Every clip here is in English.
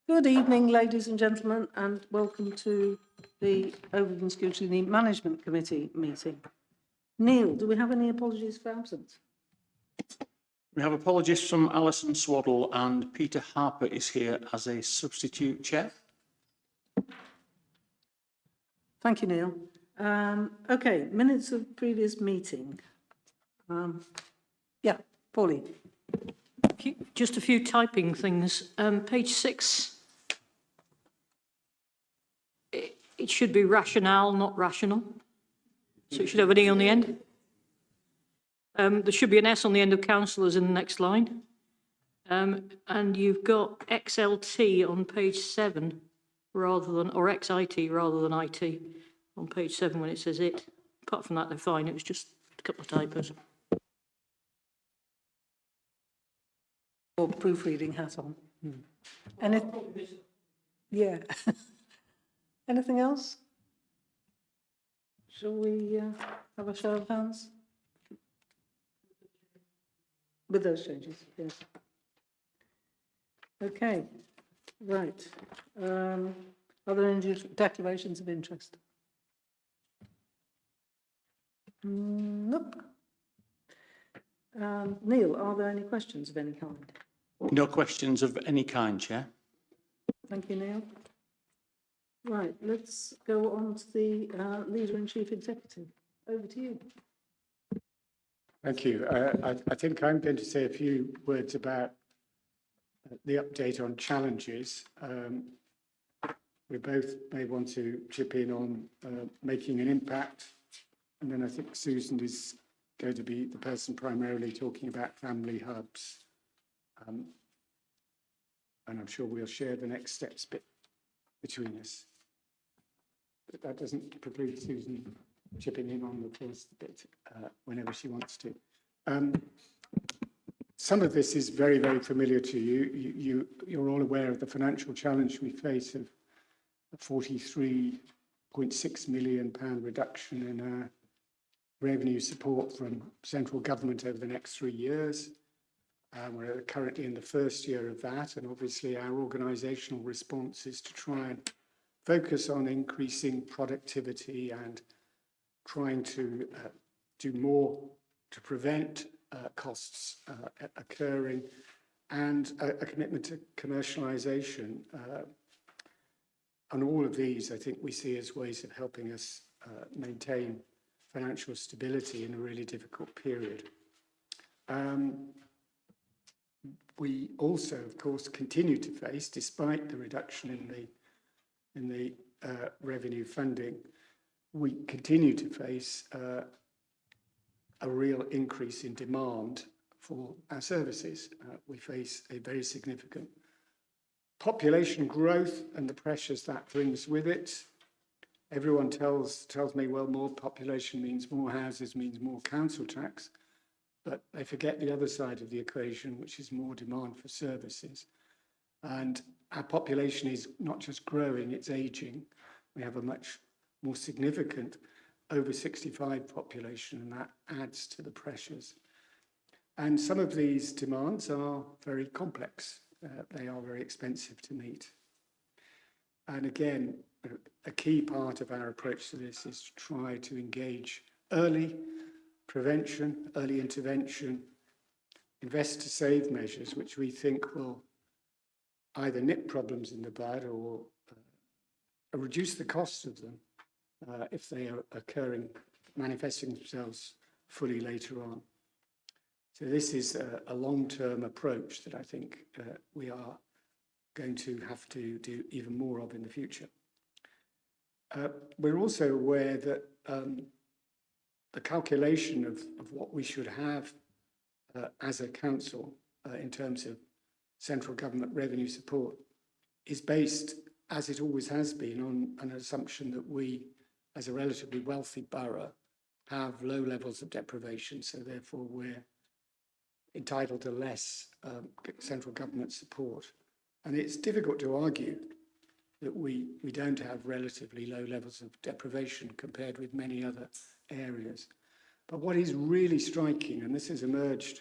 Good evening, ladies and gentlemen, and welcome to the Overton Scrutiny Management Committee meeting. Neil, do we have any apologies for absence? We have apologies from Alison Swaddle, and Peter Harper is here as a substitute chair. Thank you, Neil. Okay, minutes of previous meeting. Yeah, Pauline. Just a few typing things. Page 6. It should be rationale, not rational. So it should have an E on the end. There should be an S on the end of councillors in the next line. And you've got XLT on page 7 rather than, or XIT rather than IT on page 7 when it says it. Apart from that, they're fine. It was just a couple of typos. Or proofreading hat on. Yeah. Anything else? Shall we have a show of hands? With those changes, yes. Okay, right. Are there any declarations of interest? Nope. Neil, are there any questions of any kind? No questions of any kind, Chair. Thank you, Neil. Right, let's go on to the Leader and Chief Executive. Over to you. Thank you. I think I'm going to say a few words about the update on challenges. We both may want to chip in on making an impact, and then I think Susan is going to be the person primarily talking about family hubs. And I'm sure we'll share the next steps bit between us. But that doesn't preclude Susan chipping in on the first bit whenever she wants to. Some of this is very, very familiar to you. You're all aware of the financial challenge we face of a £43.6 million reduction in our revenue support from central government over the next 3 years. We're currently in the first year of that, and obviously our organisational response is to try and focus on increasing productivity and trying to do more to prevent costs occurring, and a commitment to commercialisation. And all of these, I think, we see as ways of helping us maintain financial stability in a really difficult period. We also, of course, continue to face, despite the reduction in the revenue funding, we continue to face a real increase in demand for our services. We face a very significant population growth and the pressures that brings with it. Everyone tells me, well, more population means more houses, means more council tax, but they forget the other side of the equation, which is more demand for services. And our population is not just growing, it's aging. We have a much more significant over 65 population, and that adds to the pressures. And some of these demands are very complex. They are very expensive to meet. And again, a key part of our approach to this is to try to engage early prevention, early intervention, invest to save measures, which we think will either nip problems in the bud or reduce the cost of them if they are occurring, manifesting themselves fully later on. So this is a long-term approach that I think we are going to have to do even more of in the future. We're also aware that the calculation of what we should have as a council in terms of central government revenue support is based, as it always has been, on an assumption that we, as a relatively wealthy borough, have low levels of deprivation, so therefore we're entitled to less central government support. And it's difficult to argue that we don't have relatively low levels of deprivation compared with many other areas. But what is really striking, and this has emerged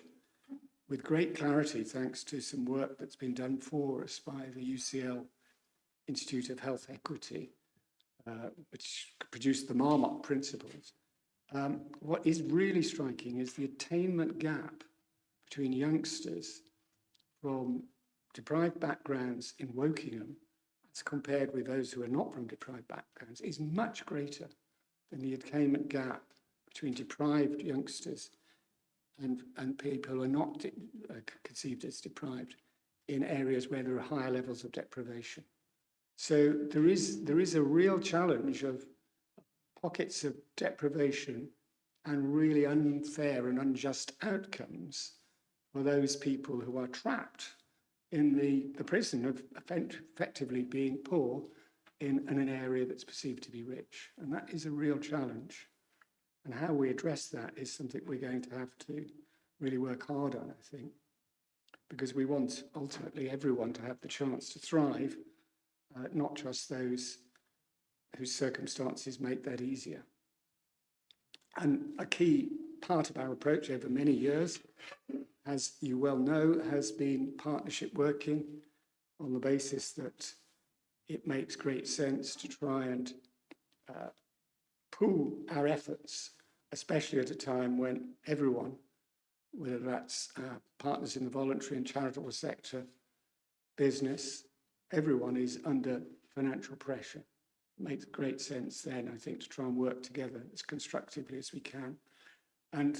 with great clarity, thanks to some work that's been done for us by the UCL Institute of Health Equity, which produced the Marmot principles. What is really striking is the attainment gap between youngsters from deprived backgrounds in Wokingham as compared with those who are not from deprived backgrounds is much greater than the attainment gap between deprived youngsters and people who are not conceived as deprived in areas where there are higher levels of deprivation. So there is a real challenge of pockets of deprivation and really unfair and unjust outcomes for those people who are trapped in the prison of effectively being poor in an area that's perceived to be rich. And that is a real challenge. And how we address that is something we're going to have to really work hard on, I think, because we want ultimately everyone to have the chance to thrive, not just those whose circumstances make that easier. And a key part of our approach over many years, as you well know, has been partnership working on the basis that it makes great sense to try and pool our efforts, especially at a time when everyone, whether that's partners in the voluntary and charitable sector, business, everyone is under financial pressure. It makes great sense then, I think, to try and work together as constructively as we can. And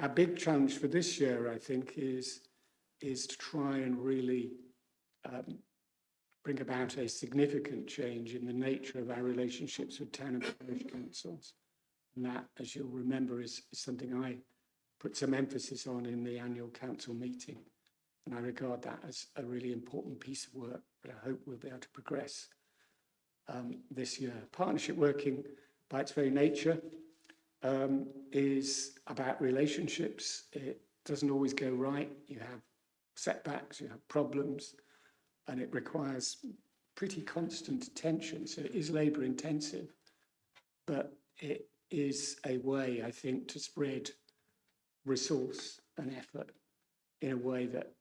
our big challenge for this year, I think, is to try and really bring about a significant change in the nature of our relationships with town and parish councils. And that, as you'll remember, is something I put some emphasis on in the annual council meeting. And I regard that as a really important piece of work that I hope we'll be able to progress this year. Partnership working, by its very nature, is about relationships. It doesn't always go right. You have setbacks, you have problems, and it requires pretty constant attention. So it is labour intensive, but it is a way, I think, to spread resource and effort in a way that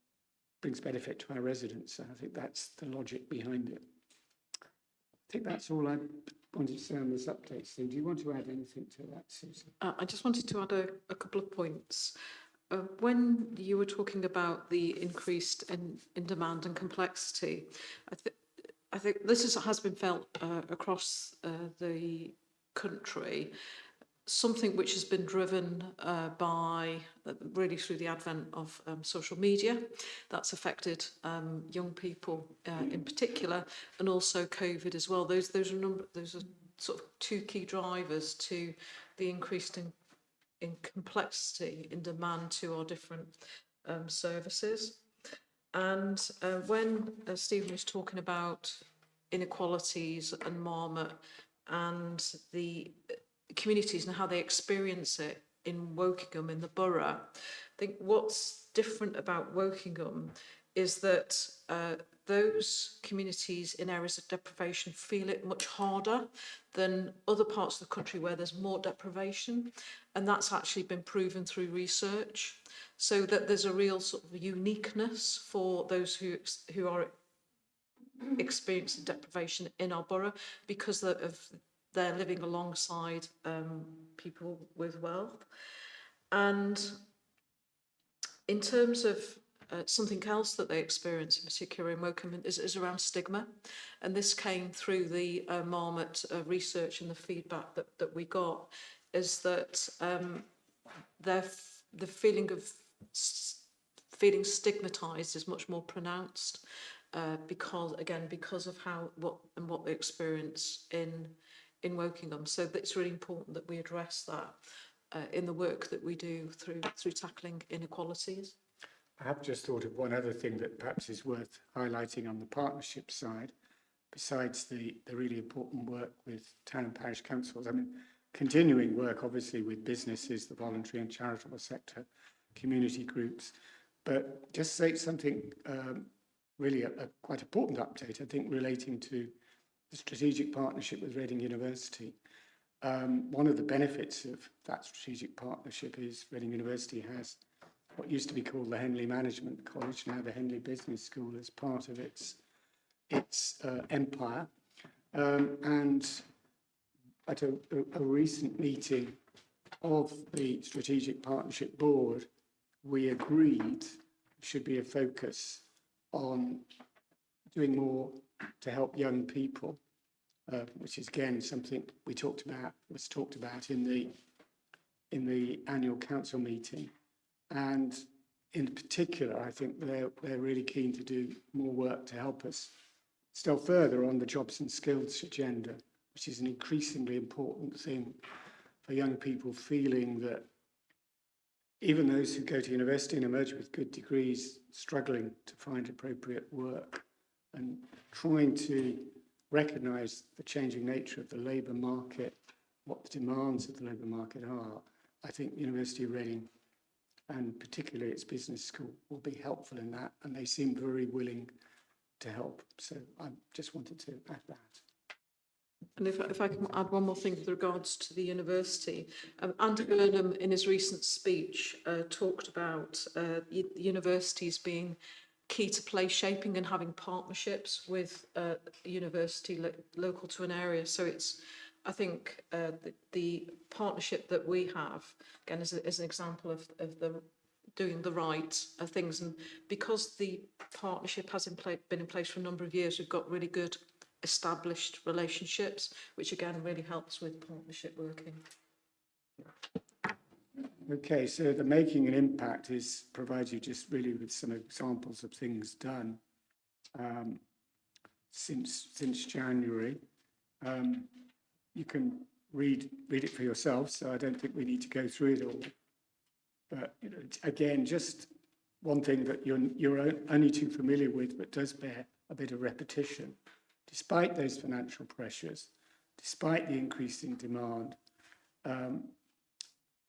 brings benefit to our residents. And I think that's the logic behind it. I think that's all I wanted to say on this update. Steve, do you want to add anything to that, Susan? I just wanted to add a couple of points. When you were talking about the increased in demand and complexity, I think this has been felt across the country, something which has been driven by really through the advent of social media. That's affected young people in particular, and also COVID as well. Those are sort of two key drivers to the increased in complexity in demand to our different services. And when Stephen was talking about inequalities and Marmot and the communities and how they experience it in Wokingham, in the borough, I think what's different about Wokingham is that those communities in areas of deprivation feel it much harder than other parts of the country where there's more deprivation, and that's actually been proven through research, so that there's a real sort of uniqueness for those who are experiencing deprivation in our borough because they're living alongside people with wealth. And in terms of something else that they experience, in particular in Wokingham, is around stigma. And this came through the Marmot research and the feedback that we got, is that the feeling of feeling stigmatised is much more pronounced because of what they experience in Wokingham. So it's really important that we address that in the work that we do through tackling inequalities. I have just thought of one other thing that perhaps is worth highlighting on the partnership side, besides the really important work with town and parish councils. I mean, continuing work, obviously, with businesses, the voluntary and charitable sector, community groups, but just say something really a quite important update, I think, relating to the strategic partnership with Reading University. One of the benefits of that strategic partnership is Reading University has what used to be called the Henley Management College, now the Henley Business School, as part of its empire. And at a recent meeting of the Strategic Partnership Board, we agreed should be a focus on doing more to help young people, which is again something was talked about in the annual council meeting. And in particular, I think they're really keen to do more work to help us still further on the jobs and skills agenda, which is an increasingly important thing for young people, feeling that even those who go to university and emerge with good degrees, struggling to find appropriate work, and trying to recognise the changing nature of the labour market, what the demands of the labour market are. I think the University of Reading, and particularly its business school, will be helpful in that, and they seem very willing to help. So I just wanted to add that. And if I can add one more thing with regards to the university, Andy Burnham in his recent speech talked about universities being key to place shaping and having partnerships with a university local to an area. So it's, I think, the partnership that we have, again, is an example of the doing the right things. And because the partnership has been in place for a number of years, we've got really good established relationships, which again really helps with partnership working. Okay, so the making an impact provides you just really with some examples of things done since January. You can read it for yourself, so I don't think we need to go through it all. But again, just one thing that you're only too familiar with, but does bear a bit of repetition. Despite those financial pressures, despite the increasing demand,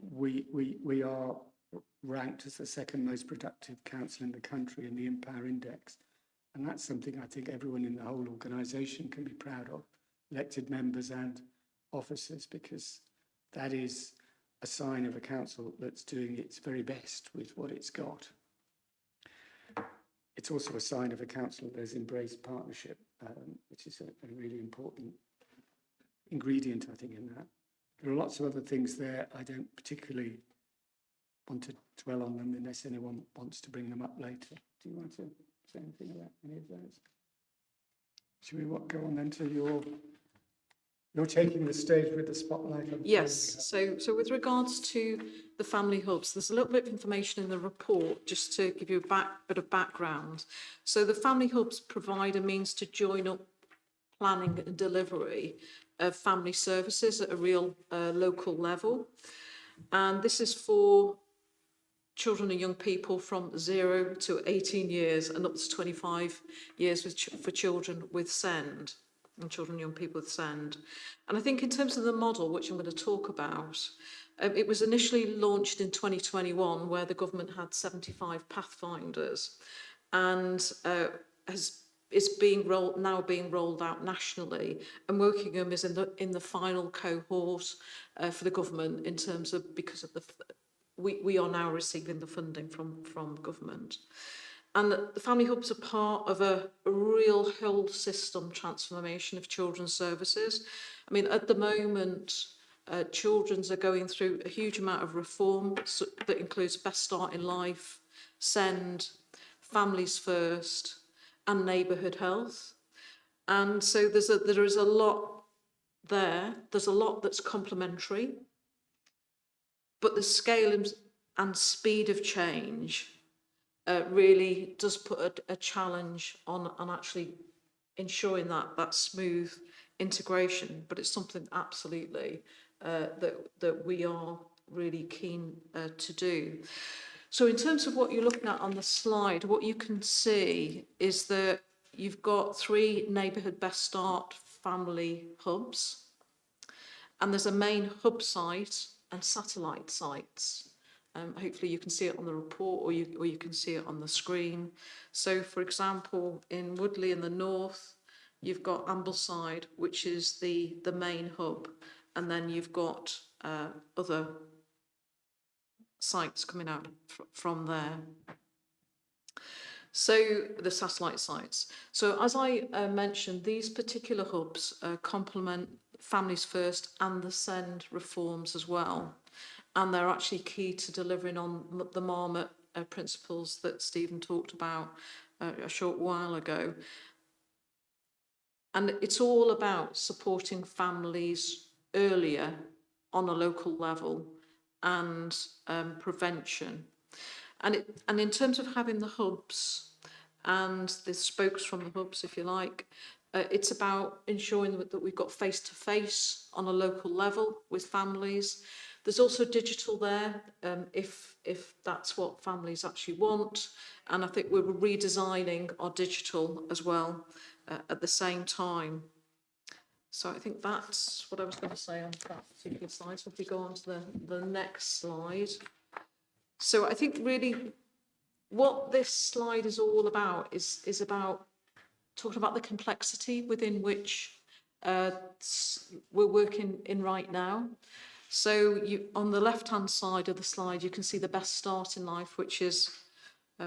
we are ranked as the second most productive council in the country in the Empower Index. And that's something I think everyone in the whole organisation can be proud of, elected members and officers, because that is a sign of a council that's doing its very best with what it's got. It's also a sign of a council that has embraced partnership, which is a really important ingredient, I think, in that. There are lots of other things there. I don't particularly want to dwell on them unless anyone wants to bring them up later. Do you want to say anything about any of those? Should we go on then to you're taking the stage with the spotlight on? Yes, so with regards to the family hubs, there's a little bit of information in the report just to give you a bit of background. So the family hubs provide a means to join up planning and delivery of family services at a real local level. And this is for children and young people from 0 to 18 years and up to 25 years for children with SEND. And children and young people with SEND. And I think in terms of the model, which I'm going to talk about, it was initially launched in 2021, where the government had 75 pathfinders, and is now being rolled out nationally. And Wokingham is in the final cohort for the government in terms of, because of we are now receiving the funding from government. And the family hubs are part of a real whole system transformation of children's services. I mean, at the moment, children's are going through a huge amount of reform that includes Best Start in Life, SEND, Families First, and neighbourhood health. And so there is a lot there. There's a lot that's complementary, but the scale and speed of change really does put a challenge on actually ensuring that smooth integration. But it's something absolutely that we are really keen to do. So in terms of what you're looking at on the slide, what you can see is that you've got 3 neighbourhood Best Start family hubs, and there's a main hub site and satellite sites. Hopefully you can see it on the report, or you can see it on the screen. So, for example, in Woodley in the north, you've got Ambleside, which is the main hub, and then you've got other sites coming out from there. So the satellite sites. So as I mentioned, these particular hubs complement Families First and the SEND reforms as well. And they're actually key to delivering on the Marmot principles that Stephen talked about a short while ago. And it's all about supporting families earlier on a local level and prevention. And in terms of having the hubs and the spokes from the hubs, if you like, it's about ensuring that we've got face-to-face on a local level with families. There's also digital there, if that's what families actually want. And I think we're redesigning our digital as well at the same time. So I think that's what I was going to say on that particular slide. So if we go on to the next slide. So I think really what this slide is all about is about talking about the complexity within which we're working in right now. So on the left-hand side of the slide, you can see the best start in life, which is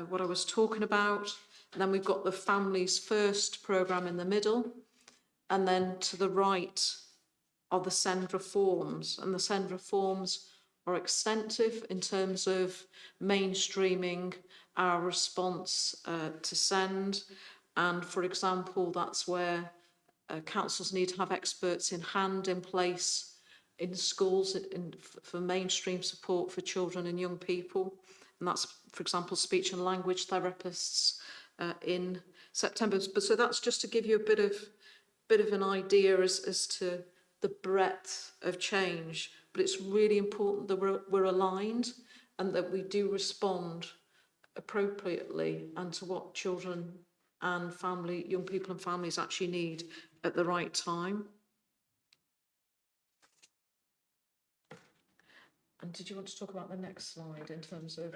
what I was talking about. And then we've got the Families First programme in the middle. And then to the right are the SEND reforms. And the SEND reforms are extensive in terms of mainstreaming our response to SEND. And for example, that's where councils need to have experts in hand in place in schools for mainstream support for children and young people. And that's, for example, speech and language therapists in September. But so that's just to give you a bit of an idea as to the breadth of change. But it's really important that we're aligned and that we do respond appropriately and to what children and young people and families actually need at the right time. And did you want to talk about the next slide in terms of...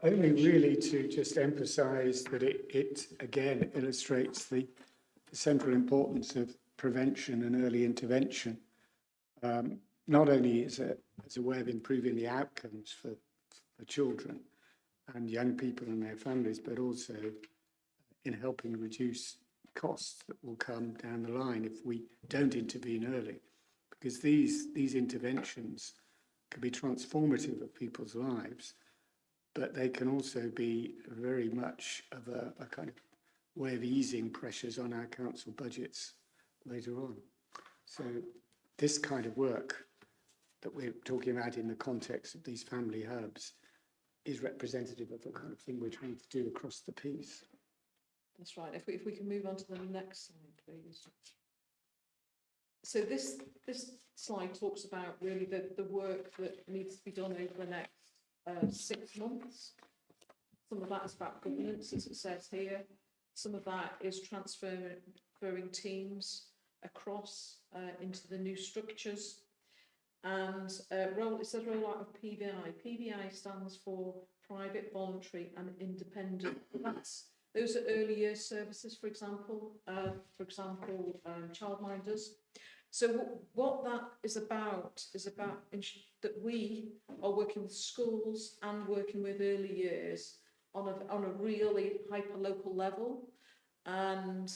Only really to just emphasise that it again illustrates the central importance of prevention and early intervention, not only as a way of improving the outcomes for children and young people and their families, but also in helping reduce costs that will come down the line if we don't intervene early. Because these interventions can be transformative of people's lives, but they can also be very much of a kind of way of easing pressures on our council budgets later on. So this kind of work that we're talking about in the context of these family hubs is representative of the kind of thing we're trying to do across the piece. That's right. If we can move on to the next slide, please. So this slide talks about really the work that needs to be done over the next 6 months. Some of that is about governance, as it says here. Some of that is transferring teams across into the new structures. And it says rollout of PVI. PVI stands for private, voluntary and independent. Those are early years services, for example, childminders. So what that is about that we are working with schools and working with early years on a really hyper-local level. And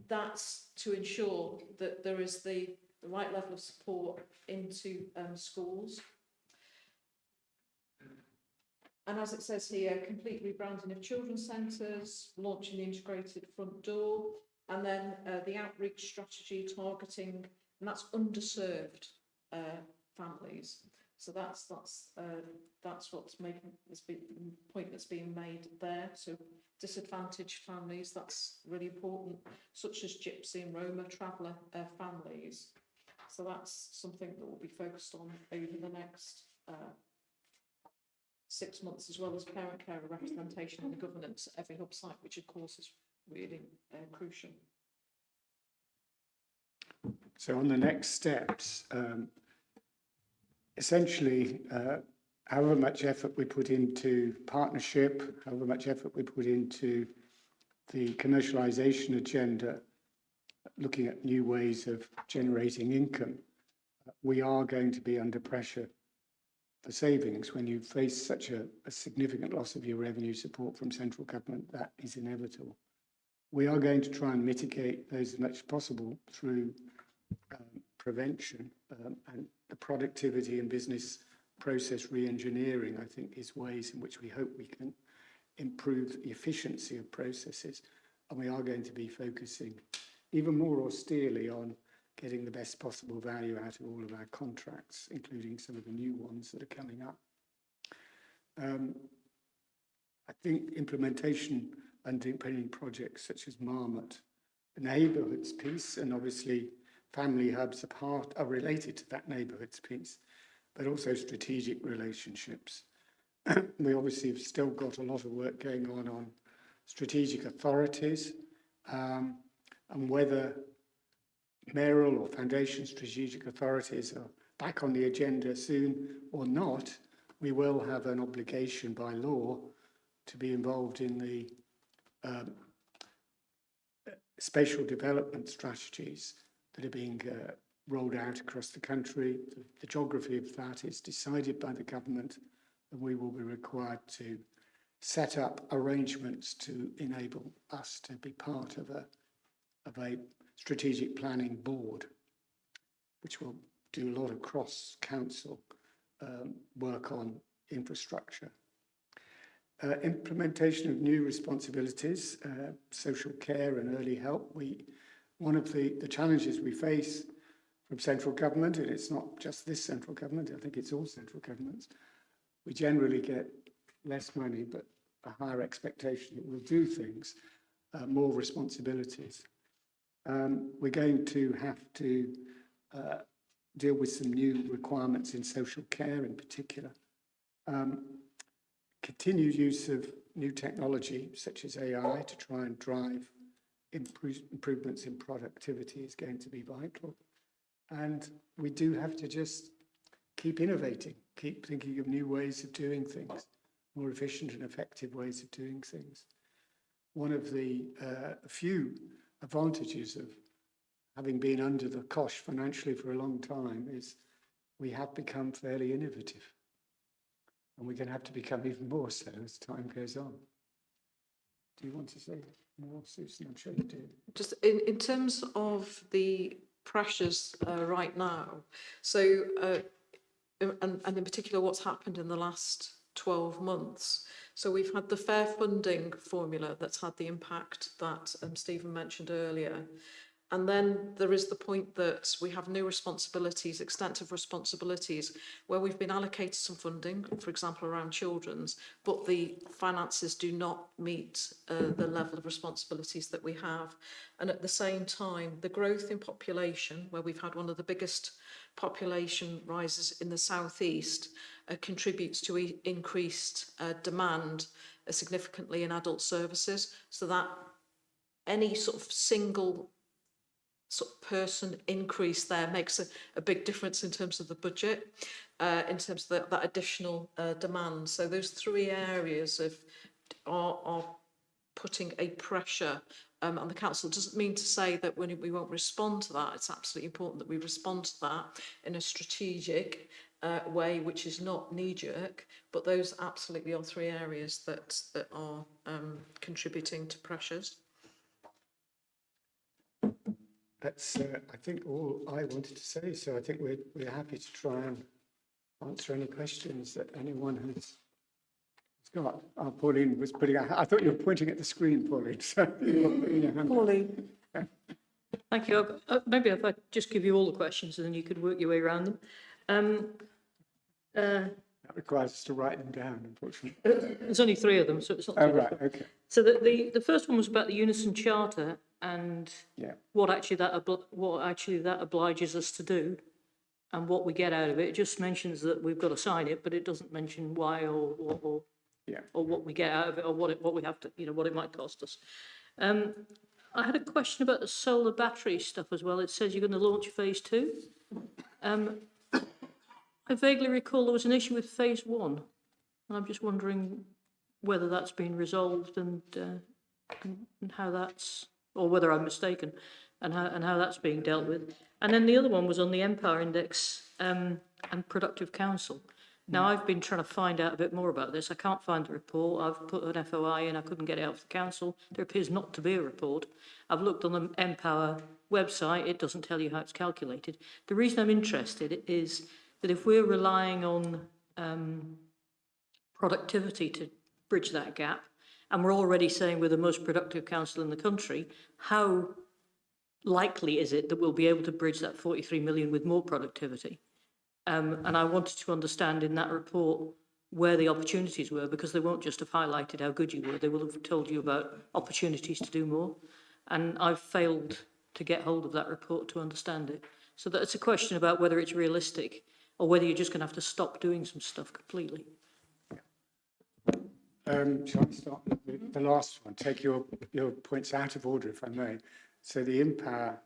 that's to ensure that there is the right level of support into schools. And as it says here, complete rebranding of children's centres, launching the integrated front door, and then the outreach strategy targeting, and that's underserved families. So that's what's making this point that's being made there. So disadvantaged families, that's really important, such as Gypsy and Roma traveller families. So that's something that will be focused on over the next 6 months, as well as parent care representation and the governance at every hub site, which of course is really crucial. So on the next steps, essentially, however much effort we put into partnership, however much effort we put into the commercialisation agenda, looking at new ways of generating income, we are going to be under pressure for savings. When you face such a significant loss of your revenue support from central government, that is inevitable. We are going to try and mitigate those as much as possible through prevention, and the productivity and business process re-engineering, I think, is ways in which we hope we can improve the efficiency of processes. And we are going to be focusing even more austerely on getting the best possible value out of all of our contracts, including some of the new ones that are coming up. I think implementation underpinning projects such as Marmot, the neighbourhoods piece, and obviously family hubs are related to that neighbourhoods piece, but also strategic relationships. We obviously have still got a lot of work going on strategic authorities, and whether mayoral or foundation strategic authorities are back on the agenda soon or not, we will have an obligation by law to be involved in the spatial development strategies that are being rolled out across the country. The geography of that is decided by the government, and we will be required to set up arrangements to enable us to be part of a strategic planning board, which will do a lot of cross-council work on infrastructure. Implementation of new responsibilities, social care and early help. One of the challenges we face from central government, and it's not just this central government, I think it's all central governments, we generally get less money, but a higher expectation that we'll do things, more responsibilities. We're going to have to deal with some new requirements in social care in particular. Continued use of new technology such as AI to try and drive improvements in productivity is going to be vital. And we do have to just keep innovating, keep thinking of new ways of doing things, more efficient and effective ways of doing things. One of the few advantages of having been under the cosh financially for a long time is we have become fairly innovative. And we're going to have to become even more so as time goes on. Do you want to say more, Susan? I'm sure you do. Just in terms of the pressures right now, so, and in particular what's happened in the last 12 months. So we've had the fair funding formula that's had the impact that Stephen mentioned earlier. And then there is the point that we have new responsibilities, extensive responsibilities, where we've been allocated some funding, for example, around children's, but the finances do not meet the level of responsibilities that we have. And at the same time, the growth in population, where we've had one of the biggest population rises in the southeast, contributes to increased demand significantly in adult services. So that any sort of single sort of person increase there makes a big difference in terms of the budget, in terms of that additional demand. So those three areas are putting a pressure on the council. It doesn't mean to say that we won't respond to that. It's absolutely important that we respond to that in a strategic way, which is not knee-jerk, but those absolutely are three areas that are contributing to pressures. That's, I think, all I wanted to say. So I think we're happy to try and answer any questions that anyone has got. Pauline was putting out, I thought you were pointing at the screen, Pauline. So Pauline. Thank you. Maybe if I just give you all the questions and then you could work your way around them. That requires us to write them down, unfortunately. There's only three of them, so it's not too right, okay. So the first one was about the Unison Charter and what actually that obliges us to do and what we get out of it. It just mentions that we've got to sign it, but it doesn't mention why or what we get out of it or what we have to, what it might cost us. I had a question about the solar battery stuff as well. It says you're going to launch phase 2. I vaguely recall there was an issue with phase 1, and I'm just wondering whether that's been resolved and how that's, or whether I'm mistaken, and how that's being dealt with. And then the other one was on the Empire Index and Productive Council. Now, I've been trying to find out a bit more about this. I can't find the report. I've put an FOI in, I couldn't get it out of the council. There appears not to be a report. I've looked on the Empower website, it doesn't tell you how it's calculated. The reason I'm interested is that if we're relying on productivity to bridge that gap, and we're already saying we're the most productive council in the country, how likely is it that we'll be able to bridge that 43 million with more productivity? And I wanted to understand in that report where the opportunities were, because they won't just have highlighted how good you were, they will have told you about opportunities to do more. And I've failed to get hold of that report to understand it. So that's a question about whether it's realistic or whether you're just going to have to stop doing some stuff completely. Shall I start with the last one? Take your points out of order, if I may. So the Empower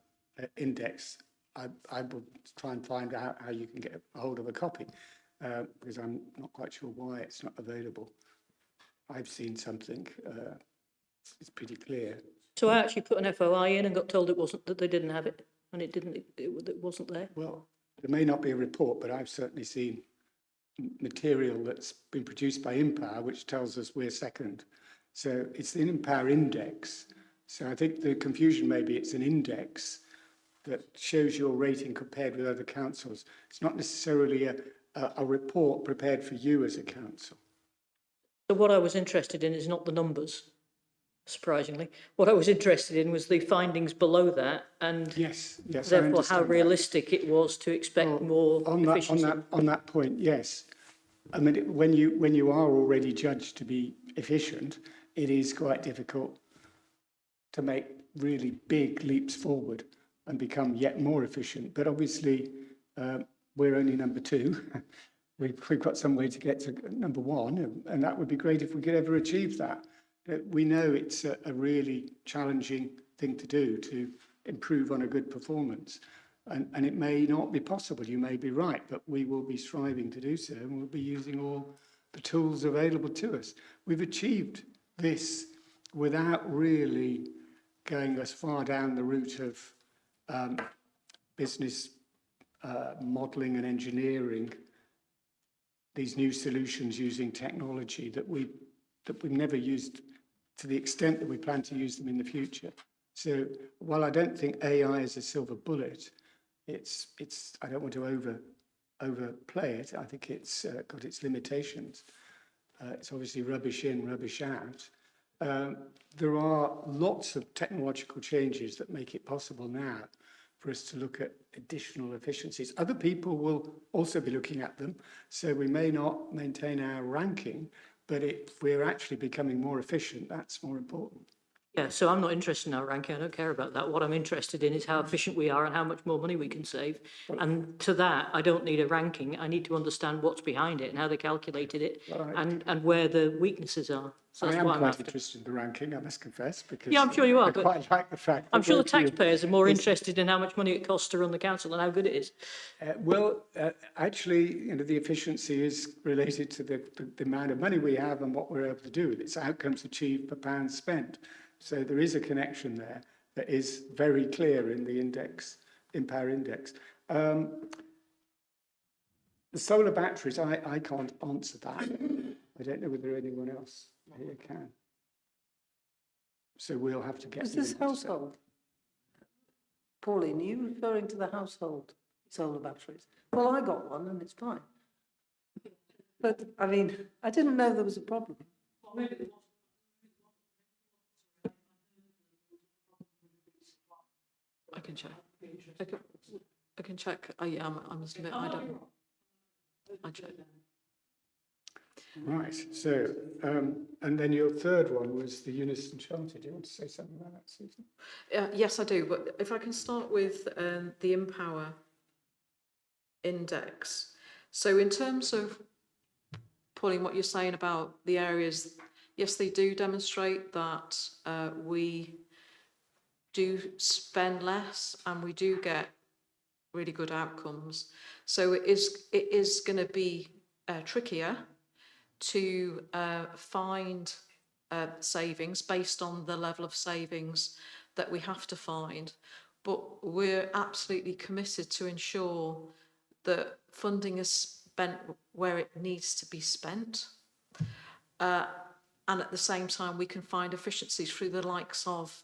Index, I will try and find out how you can get a hold of a copy, because I'm not quite sure why it's not available. I've seen something, it's pretty clear. So I actually put an FOI in and got told that they didn't have it, and it wasn't there. Well, there may not be a report, but I've certainly seen material that's been produced by Empower, which tells us we're second. So it's the Empower Index. So I think the confusion may be it's an index that shows your rating compared with other councils. It's not necessarily a report prepared for you as a council. So what I was interested in is not the numbers, surprisingly. What I was interested in was the findings below that, and yes, therefore how realistic it was to expect more efficiency. On that point, yes. I mean, when you are already judged to be efficient, it is quite difficult to make really big leaps forward and become yet more efficient. But obviously, we're only number 2. We've got some way to get to number 1, and that would be great if we could ever achieve that. We know it's a really challenging thing to do, to improve on a good performance. And it may not be possible, you may be right, but we will be striving to do so, and we'll be using all the tools available to us. We've achieved this without really going as far down the route of business modelling and engineering, these new solutions using technology that we've never used to the extent that we plan to use them in the future. So while I don't think AI is a silver bullet, it's I don't want to overplay it. I think it's got its limitations. It's obviously rubbish in, rubbish out. There are lots of technological changes that make it possible now for us to look at additional efficiencies. Other people will also be looking at them, so we may not maintain our ranking, but if we're actually becoming more efficient, that's more important. Yeah, so I'm not interested in our ranking. I don't care about that. What I'm interested in is how efficient we are and how much more money we can save. And to that, I don't need a ranking. I need to understand what's behind it and how they calculated it, and where the weaknesses are. So that's I am what I'm quite after. interested in the ranking, I must confess, because Yeah, I'm sure you are, I but quite like the fact that I'm sure the we're doing- taxpayers are more interested in how much money it costs to run the council and how good it is. Actually, the efficiency is related to the amount of money we have and what we're able to do. It's outcomes achieved per pound spent. So there is a connection there that is very clear in the index, Empower Index. The solar batteries, I can't answer that. I don't know whether anyone else here can. So we'll have to get... Is this household? Pauline, are you referring to the household solar batteries? Well, I got one and it's fine. But, I mean, I didn't know there was a problem. I can check. I can check. I must admit, I don't. I check. Right, so, and then your third one was the Unison Charter. Do you want to say something about that, Susan? Yes, I do. But if I can start with the Empower Index. So in terms of, Pauline, what you're saying about the areas, yes, they do demonstrate that we do spend less and we do get really good outcomes. So it is going to be trickier to find savings based on the level of savings that we have to find. But we're absolutely committed to ensure that funding is spent spent where it needs to be spent. And at the same time, we can find efficiencies through the likes of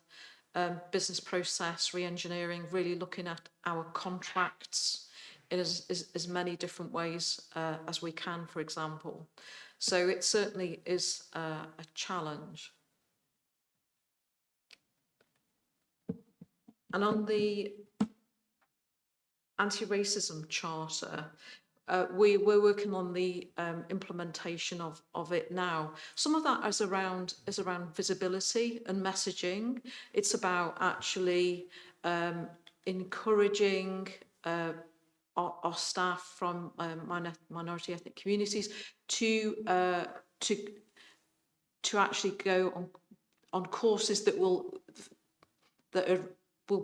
business process re-engineering, really looking at our contracts in as many different ways as we can, for example. So it certainly is a challenge. And on the anti-racism charter, we're working on the implementation of it now. Some of that is around visibility and messaging. It's about actually encouraging our staff from minority ethnic communities to actually go on courses that will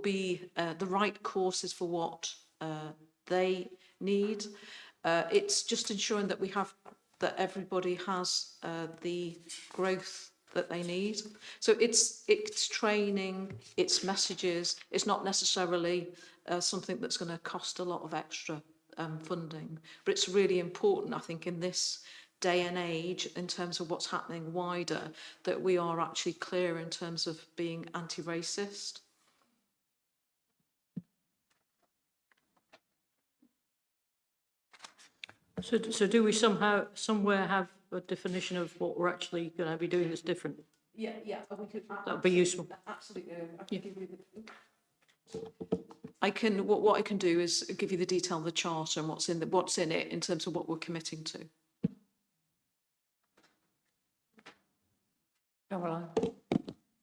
be the right courses for what they need. It's just ensuring that that everybody has the growth that they need. So it's training, it's messages. It's not necessarily something that's going to cost a lot of extra funding, but it's really important, I think, in this day and age, in terms of what's happening wider, that we are actually clear in terms of being anti-racist. So do we somewhere have a definition of what we're actually going to be doing that's different? Yeah, we could. That'd be useful. Absolutely. I can what I can do is give you the detail of the charter and what's in it in terms of what we're committing to. Caroline.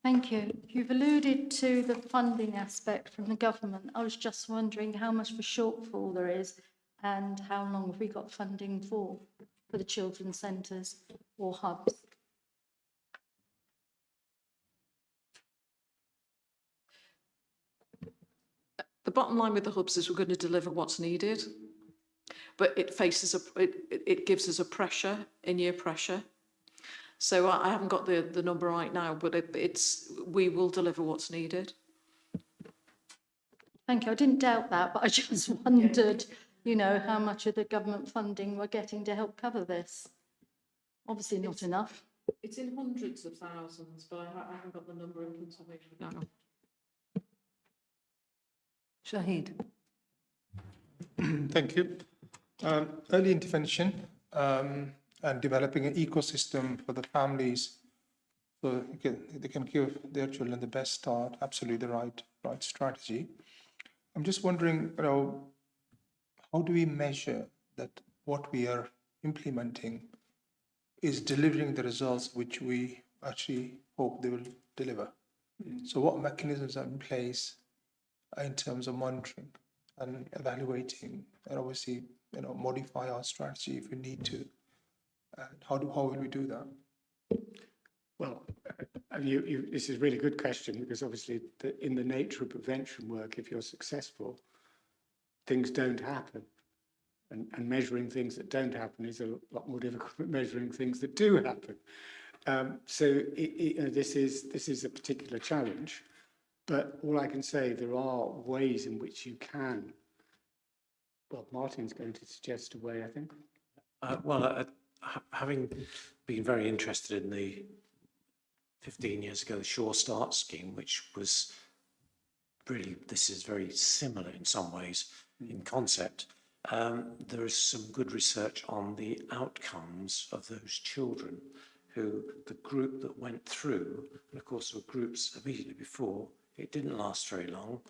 Thank you. You've alluded to the funding aspect from the government. I was just wondering how much of a shortfall there is and how long have we got funding for the children's centres or hubs? The bottom line with the hubs is we're going to deliver what's needed, but it gives us a pressure, in-year pressure. So I haven't got the number right now, but we will deliver what's needed. Thank you. I didn't doubt that, but I just wondered, you know, how much of the government funding we're getting to help cover this. Obviously not enough. It's in hundreds of thousands, but I haven't got the number in front of me now. Shahid. Thank you. Early intervention and developing an ecosystem for the families so they can give their children the best start, absolutely the right strategy. I'm just wondering, you know, how do we measure that what we are implementing is delivering the results which we actually hope they will deliver? So what mechanisms are in place in terms of monitoring and evaluating, and obviously, you know, modify our strategy if we need to? And how will we do that? Well, this is a really good question, because obviously in the nature of prevention work, if you're successful, things don't happen. And measuring things that don't happen is a lot more difficult than measuring things that do happen. So this is a particular challenge. But all I can say, there are ways in which you can. Well, Martin's going to suggest a way, I think. Having been very interested in the 15 years ago, the Sure Start scheme, which was really, this is very similar in some ways in concept. There is some good research on the outcomes of those children who, the group that went through, and of course there were groups immediately before, it didn't last very long,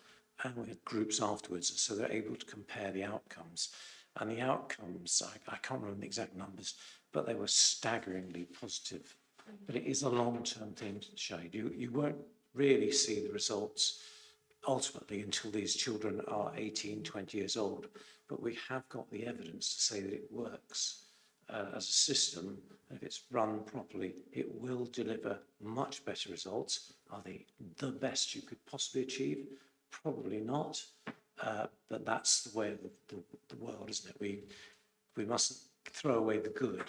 and we had groups afterwards, so they're able to compare the outcomes. And the outcomes, I can't remember the exact numbers, but they were staggeringly positive. But it is a long-term thing, Shade. You won't really see the results ultimately until these children are 18, 20 years old. But we have got the evidence to say that it works as a system. If it's run properly, it will deliver much better results. Are they the best you could possibly achieve? Probably not. But that's the way of the world, isn't it? We mustn't throw away the good,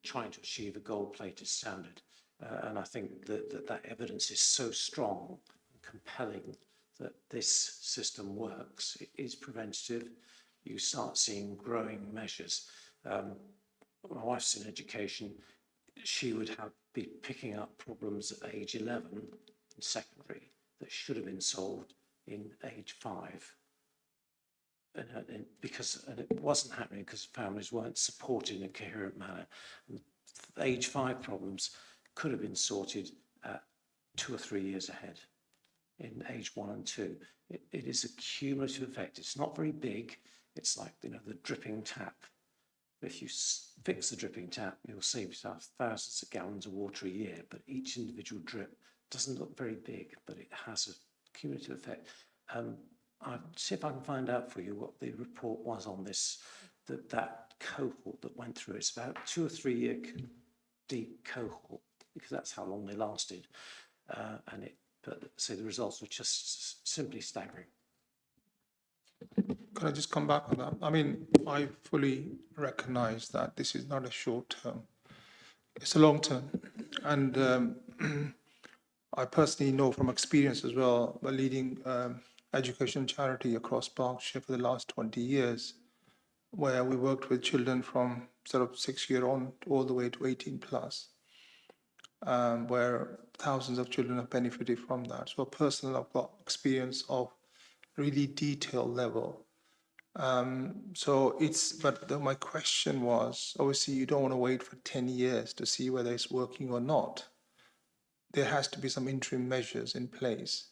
trying to achieve a gold-plated standard. And I think that evidence is so strong and compelling that this system works. It is preventative. you start seeing growing measures. My wife's in education. She would be picking up problems at age 11 in secondary that should have been solved in age 5. And it wasn't happening because families weren't supported in a coherent manner. And age 5 problems could have been sorted at 2 or 3 years ahead in age 1 and 2. It is a cumulative effect. It's not very big. It's like, you know, the dripping tap. If you fix the dripping tap, you'll save yourself thousands of gallons of water a year, but each individual drip doesn't look very big, but it has a cumulative effect. I'll see if I can find out for you what the report was on this, that cohort that went through. It's about 2 or 3 year deep cohort, because that's how long they lasted. But the results were just simply staggering. Can I just come back on that? I mean, I fully recognize that this is not a short term, it's a long term. And I personally know from experience as well, by leading education charity across Berkshire for the last 20 years, where we worked with children from sort of 6 year on all the way to 18 plus, where thousands of children have benefited from that. So personally, I've got experience of really detailed level. But my question was, obviously you don't want to wait for 10 years to see whether it's working or not. There has to be some interim measures in place.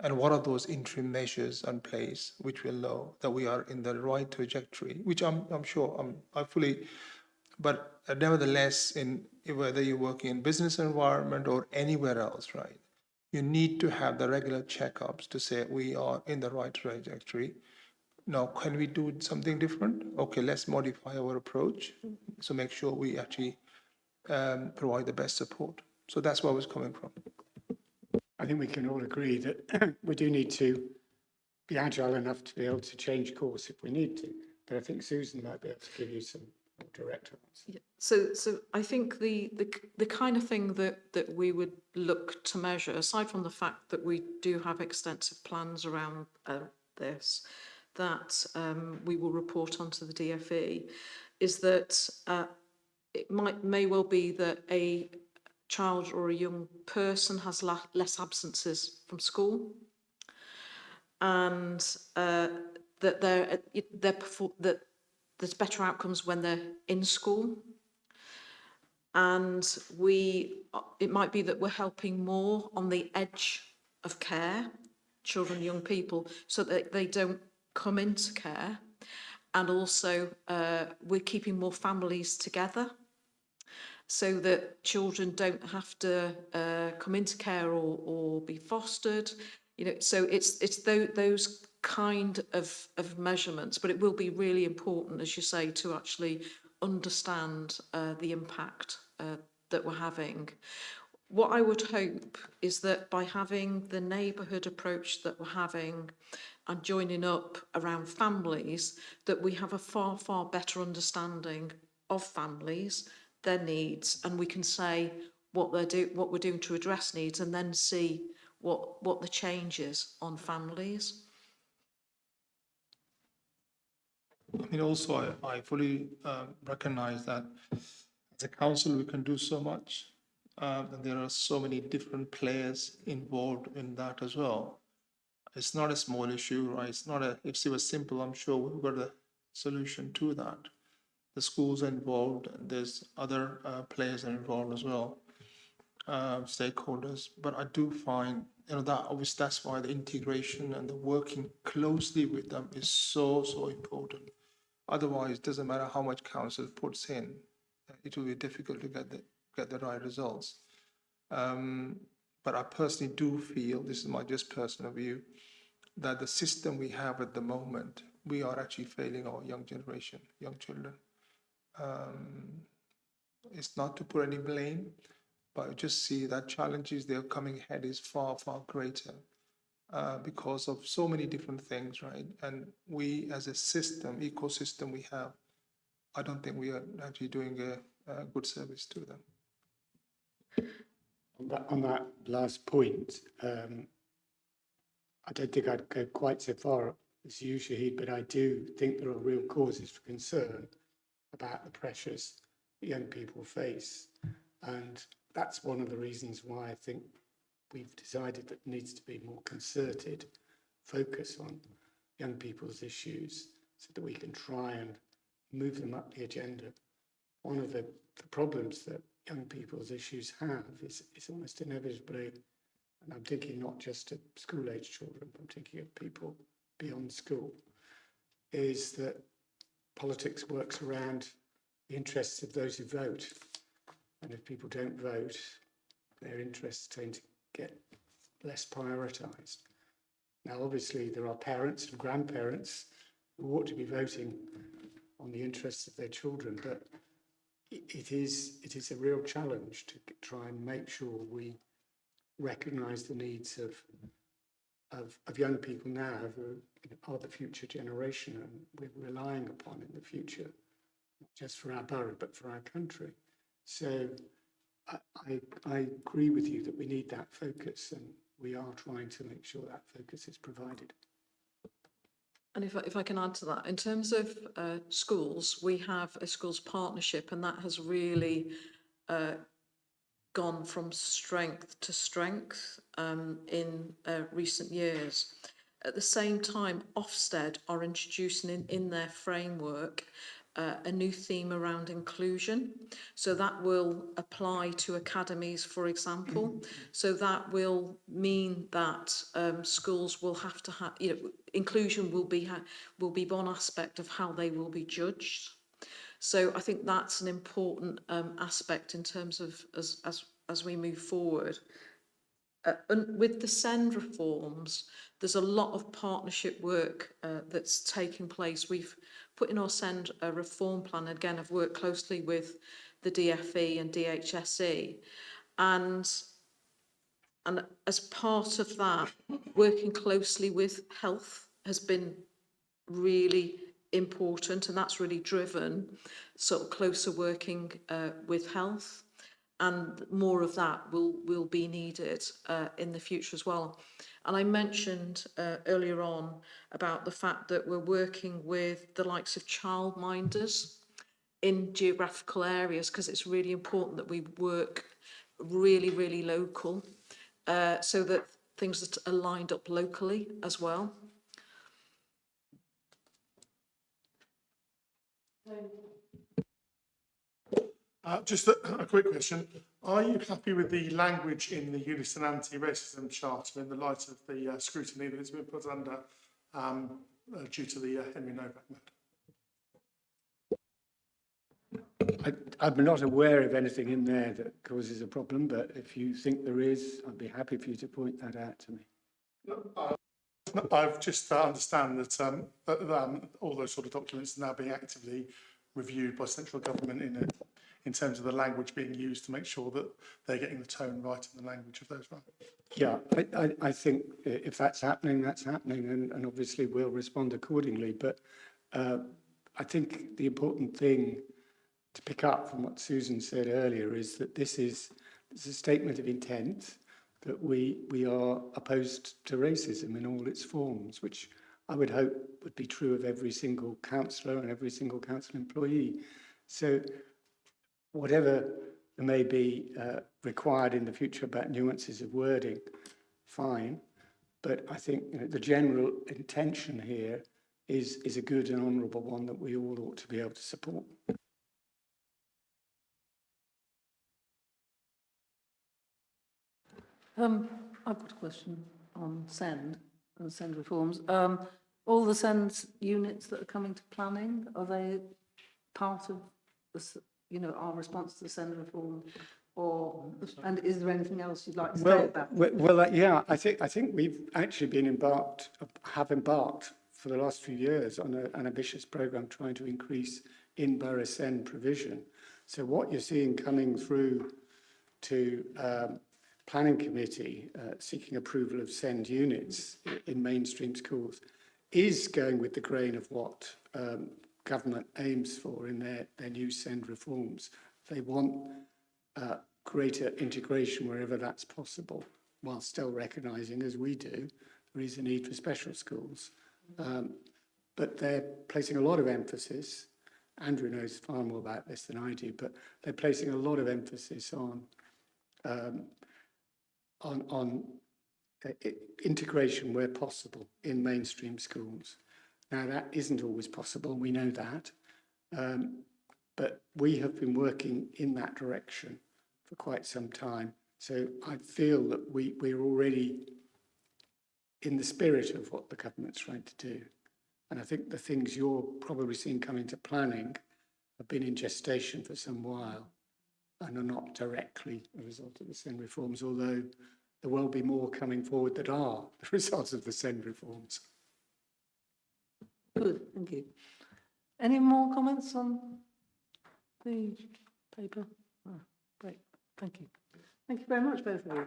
And what are those interim measures in place, which will know that we are in the right trajectory, which I'm sure I fully, but nevertheless, whether you're working in business environment or anywhere else, right? You need to have the regular checkups to say we are in the right trajectory. Now, can we do something different? Okay, let's modify our approach. So make sure we actually provide the best support. So that's where I was coming from. I think we can all agree that we do need to be agile enough to be able to change course if we need to. But I think Susan might be able to give you some more direct answers. Yeah. So I think the kind of thing that we would look to measure, aside from the fact that we do have extensive plans around this, that we will report onto the DFE, is that it may well be that a child or a young person has less absences from school, and that there's better outcomes when they're in school. And it might be that we're helping more on the edge of care, children and young people, so that they don't come into care. And also we're keeping more families together so that children don't have to come into care or be fostered. You know, so it's those kind of measurements, but it will be really important, as you say, to actually understand the impact that we're having. What I would hope is that by having the neighbourhood approach that we're having and joining up around families, that we have a far, far better understanding of families, their needs, and we can say what we're doing to address needs, and then see what the change is on families. I mean, also, I fully recognize that as a council, we can do so much. And there are so many different players involved in that as well. It's not a small issue, right? If it was simple, I'm sure we've got a solution to that. The schools are involved, and there's other players are involved as well, stakeholders. But I do find, that obviously that's why the integration and the working closely with them is so important. Otherwise, it doesn't matter how much council puts in, it will be difficult to get the right results. But I personally do feel, this is my just personal view, that the system we have at the moment, we are actually failing our young generation, young children. It's not to put any blame, but I just see that challenges they're coming ahead is far, far greater because of so many different things, right? And we as a system, ecosystem we have, I don't think we are actually doing a good service to them. On that last point, I don't think I'd go quite so far as you, Shahid, but I do think there are real causes for concern about the pressures that young people face. And that's one of the reasons why I think we've decided that there needs to be more concerted focus on young people's issues so that we can try and move them up the agenda. One of the problems that young people's issues have is almost inevitably, and I'm thinking not just of school-age children, but I'm thinking of people beyond school, is that politics works around the interests of those who vote. And if people don't vote, their interests tend to get less prioritised. Now, obviously, there are parents and grandparents who ought to be voting on the interests of their children, but it is a real challenge to try and make sure we recognise the needs of young people now who are the future generation and we're relying upon in the future, not just for our borough, but for our country. So I agree with you that we need that focus, and we are trying to make sure that focus is provided. And if I can add to that, in terms of schools, we have a schools partnership, and that has really gone from strength to strength in recent years. At the same time, Ofsted are introducing in their framework a new theme around inclusion. So that will apply to academies, for example. So that will mean that schools will have to have, inclusion will be one aspect of how they will be judged. So I think that's an important aspect in terms of as we move forward. And with the SEND reforms, there's a lot of partnership work that's taking place. We've put in our SEND reform plan. Again, I've worked closely with the DFE and DHSE. And as part of that, working closely with health has been really important, and that's really driven sort of closer working with health. And more of that will be needed in the future as well. And I mentioned earlier on about the fact that we're working with the likes of childminders in geographical areas, because it's really important that we work really, really local, so that things that are lined up locally as well. Just a quick question. Are you happy with the language in the Unison Anti-Racism Charter in the light of the scrutiny that has been put under due to the Henry Novak matter? I'm not aware of anything in there that causes a problem, but if you think there is, I'd be happy for you to point that out to me. I've just understand that all those sort of documents are now being actively reviewed by central government in terms of the language being used to make sure that they're getting the tone right and the language of those right. Yeah, I think if that's happening, and obviously we'll respond accordingly. But I think the important thing to pick up from what Susan said earlier is that this is a statement of intent that we are opposed to racism in all its forms, which I would hope would be true of every single councillor and every single council employee. So whatever there may be required in the future about nuances of wording, fine. But I think the general intention here is a good and honourable one that we all ought to be able to support. I've got a question on SEND and SEND reforms. All the SEND units that are coming to planning, are they part of the, our response to the SEND reform? And is there anything else you'd like to say about it? Well, yeah, I think we've actually been embarked for the last few years on an ambitious programme trying to increase in-borough SEND provision. So what you're seeing coming through to planning committee seeking approval of SEND units in mainstream schools is going with the grain of what government aims for in their new SEND reforms. They want greater integration wherever that's possible, while still recognising, as we do, there is a need for special schools. But they're placing a lot of emphasis, Andrew knows far more about this than I do, but they're placing a lot of emphasis on integration where possible in mainstream schools. Now, that isn't always possible, we know that, but we have been working in that direction for quite some time. So I feel that we're already in the spirit of what the government's trying to do. And I think the things you're probably seeing coming to planning have been in gestation for some while and are not directly a result of the SEND reforms, although there will be more coming forward that are the results of the SEND reforms. Good, thank you. Any more comments on the paper? Oh, great, thank you. Thank you very much, both of you.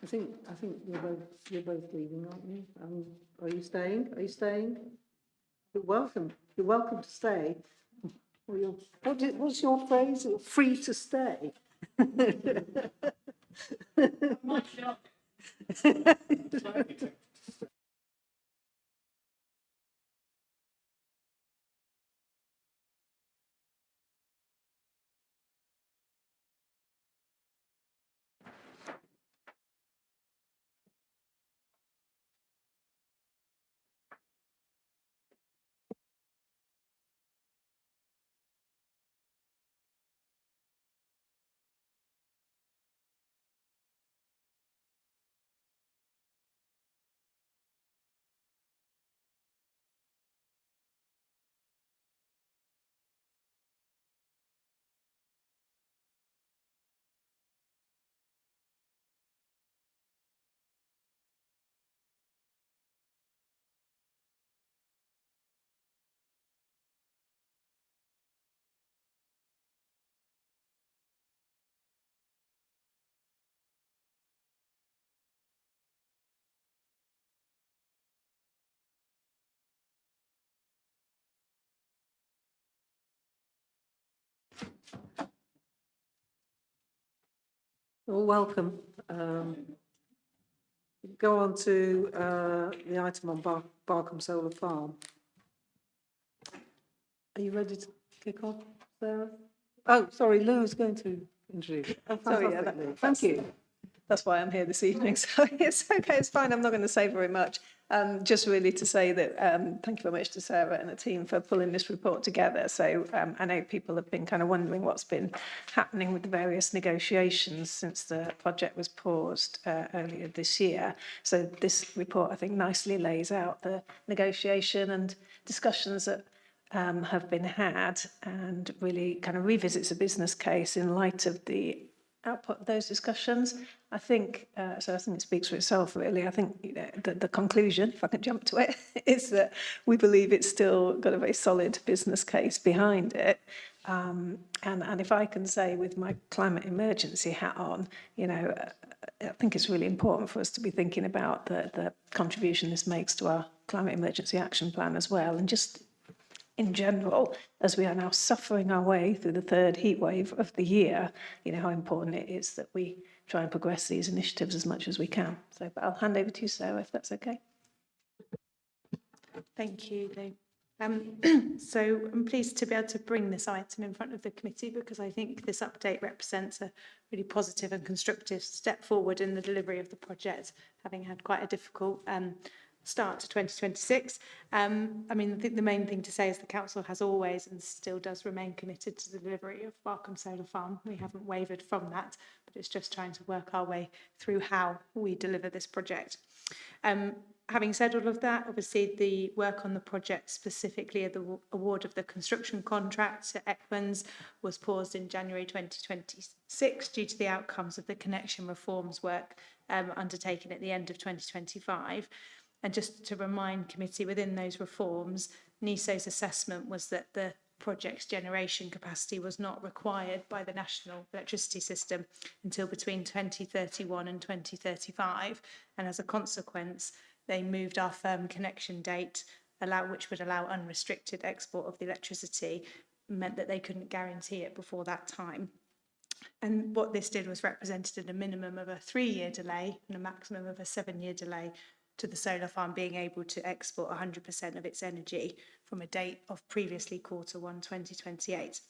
I think you're both leaving, aren't you? Are you staying? Are you staying? You're welcome. You're welcome to stay. Or what's your phrase? You're free to stay. Well, welcome. Go on to the item on Barkham Solar Farm. Are you ready to kick off, Sarah? Oh, sorry, Lou's going to introduce. Oh, Sorry, fantastic, yeah, Lou. Thank you. That's why I'm here this evening. So it's okay, it's fine. I'm not going to say very much. Just really to say that thank you very much to Sarah and the team for pulling this report together. So I know people have been kind of wondering what's been happening with the various negotiations since the project was paused earlier this year. So this report, I think, nicely lays out the negotiation and discussions that have been had and really kind of revisits a business case in light of the output of those discussions. I think, so I think it speaks for itself really. I think the conclusion, if I can jump to it, is that we believe it's still got a very solid business case behind it. And if I can say with my climate emergency hat on, I think it's really important for us to be thinking about the contribution this makes to our climate emergency action plan as well. And just in general, as we are now suffering our way through the third heat wave of the year, how important it is that we try and progress these initiatives as much as we can. So, but I'll hand over to you, Sarah, if that's okay. Thank you, Lou. So I'm pleased to be able to bring this item in front of the committee because I think this update represents a really positive and constructive step forward in the delivery of the project, having had quite a difficult start to 2026. I think the main thing to say is the council has always and still does remain committed to the delivery of Barkham Solar Farm. We haven't wavered from that, but it's just trying to work our way through how we deliver this project. Having said all of that, obviously the work on the project, specifically the award of the construction contract to Equans, was paused in January 2026 due to the outcomes of the connection reforms work undertaken at the end of 2025. And just to remind committee, within those reforms, NESO's assessment was that the project's generation capacity was not required by the national electricity system until between 2031 and 2035. And as a consequence, they moved our firm connection date which would allow unrestricted export of the electricity, meant that they couldn't guarantee it before that time. And what this did was represented a minimum of a 3-year delay and a maximum of a 7-year delay to the solar farm being able to export 100% of its energy from a date of previously Q1 2028.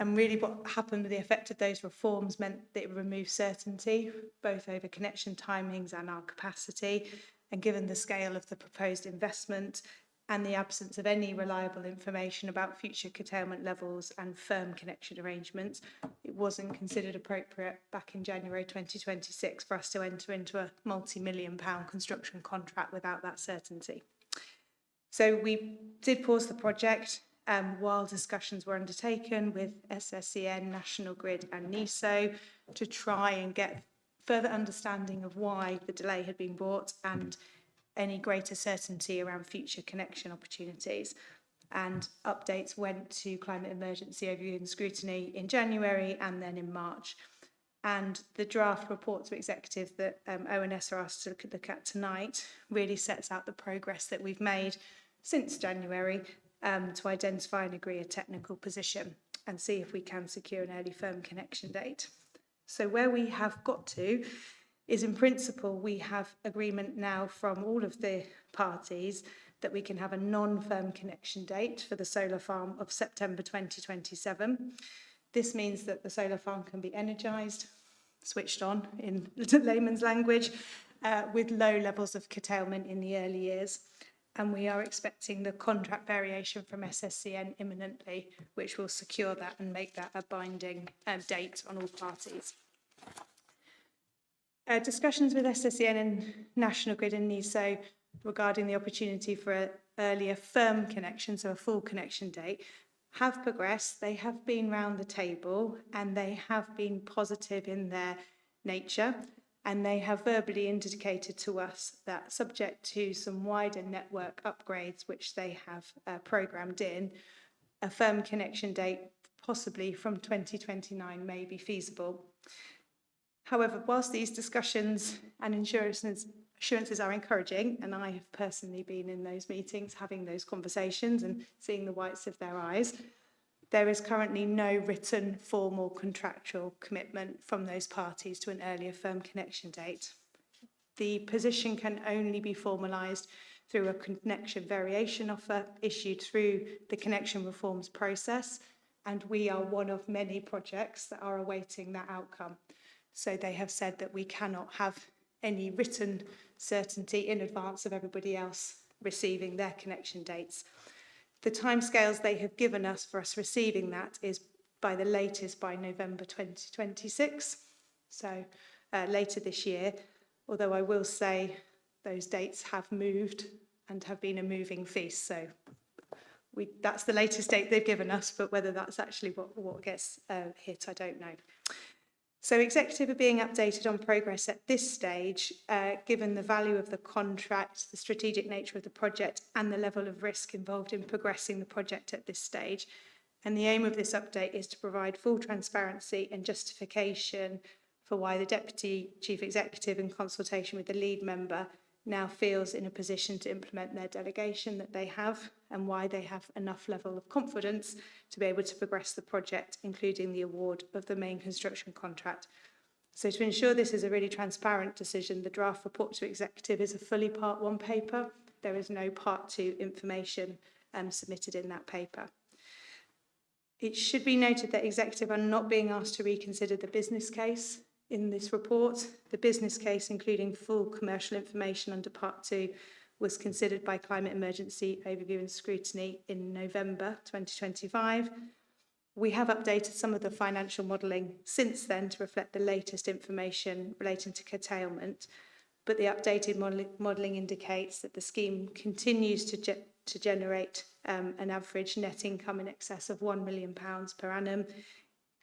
And really what happened with the effect of those reforms meant that it removed certainty, both over connection timings and our capacity. And given the scale of the proposed investment and the absence of any reliable information about future curtailment levels and firm connection arrangements, it wasn't considered appropriate back in January 2026 for us to enter into a multi-million-pound construction contract without that certainty. So we did pause the project while discussions were undertaken with SSEN, National Grid and NESO to try and get further understanding of why the delay had been brought and any greater certainty around future connection opportunities. And updates went to Climate Emergency Overview and Scrutiny in January and then in March. And the draft report to executive that ONS are asked to look at tonight really sets out the progress that we've made since January to identify and agree a technical position and see if we can secure an early firm connection date. So where we have got to is, in principle, we have agreement now from all of the parties that we can have a non-firm connection date for the solar farm of September 2027. This means that the solar farm can be energised, switched on in layman's language, with low levels of curtailment in the early years. And we are expecting the contract variation from SSCN imminently, which will secure that and make that a binding date on all parties. Discussions with SSEN and National Grid and NESO regarding the opportunity for an earlier firm connection, so a full connection date, have progressed. They have been round the table and they have been positive in their nature, and they have verbally indicated to us that, subject to some wider network upgrades which they have programmed in, a firm connection date possibly from 2029 may be feasible. However, whilst these discussions and assurances are encouraging, and I have personally been in those meetings, having those conversations and seeing the whites of their eyes, there is currently no written formal contractual commitment from those parties to an earlier firm connection date. The position can only be formalised through a connection variation offer issued through the connection reforms process, and we are one of many projects that are awaiting that outcome. So they have said that we cannot have any written certainty in advance of everybody else receiving their connection dates. The timescales they have given us for us receiving that is by the latest by November 2026, so later this year, although I will say those dates have moved and have been a moving feast, so that's the latest date they've given us, but whether that's actually what gets hit, I don't know. So executive are being updated on progress at this stage, given the value of the contract, the strategic nature of the project and the level of risk involved in progressing the project at this stage. And the aim of this update is to provide full transparency and justification for why the Deputy Chief Executive, in consultation with the lead member, now feels in a position to implement their delegation that they have, and why they have enough level of confidence to be able to progress the project, including the award of the main construction contract. So to ensure this is a really transparent decision, the draft report to executive is a fully Part 1 paper. There is no Part 2 information submitted in that paper. It should be noted that executive are not being asked to reconsider the business case in this report. The business case, including full commercial information under Part 2, was considered by Climate Emergency Overview and Scrutiny in November 2025. We have updated some of the financial modelling since then to reflect the latest information relating to curtailment, but the updated modelling indicates that the scheme continues to generate an average net income in excess of £1 million per annum,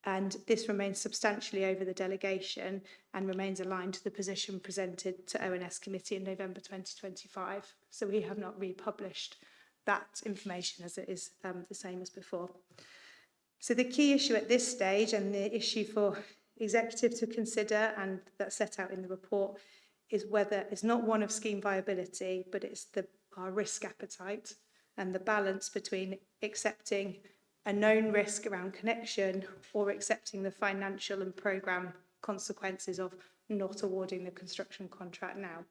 and this remains substantially over the delegation and remains aligned to the position presented to ONS Committee in November 2025. So we have not republished that information as it is the same as before. So the key issue at this stage, and the issue for executive to consider, and that's set out in the report, is whether it's not one of scheme viability, but it's the our risk appetite and the balance between accepting a known risk around connection or accepting the financial and programme consequences of not awarding the construction contract now.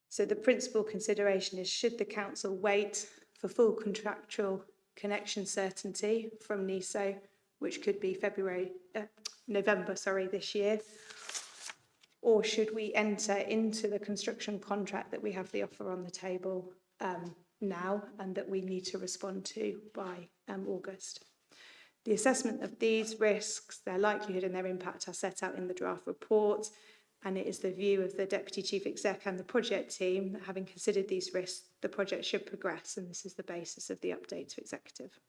So the principal consideration is, should the council wait for full contractual connection certainty from NESO, which could be November this year, or should we enter into the construction contract that we have the offer on the table now and that we need to respond to by August? The assessment of these risks, their likelihood and their impact are set out in the draft report, and it is the view of the Deputy Chief Exec and the project team that, having considered these risks, the project should progress, and this is the basis of the update to Executive.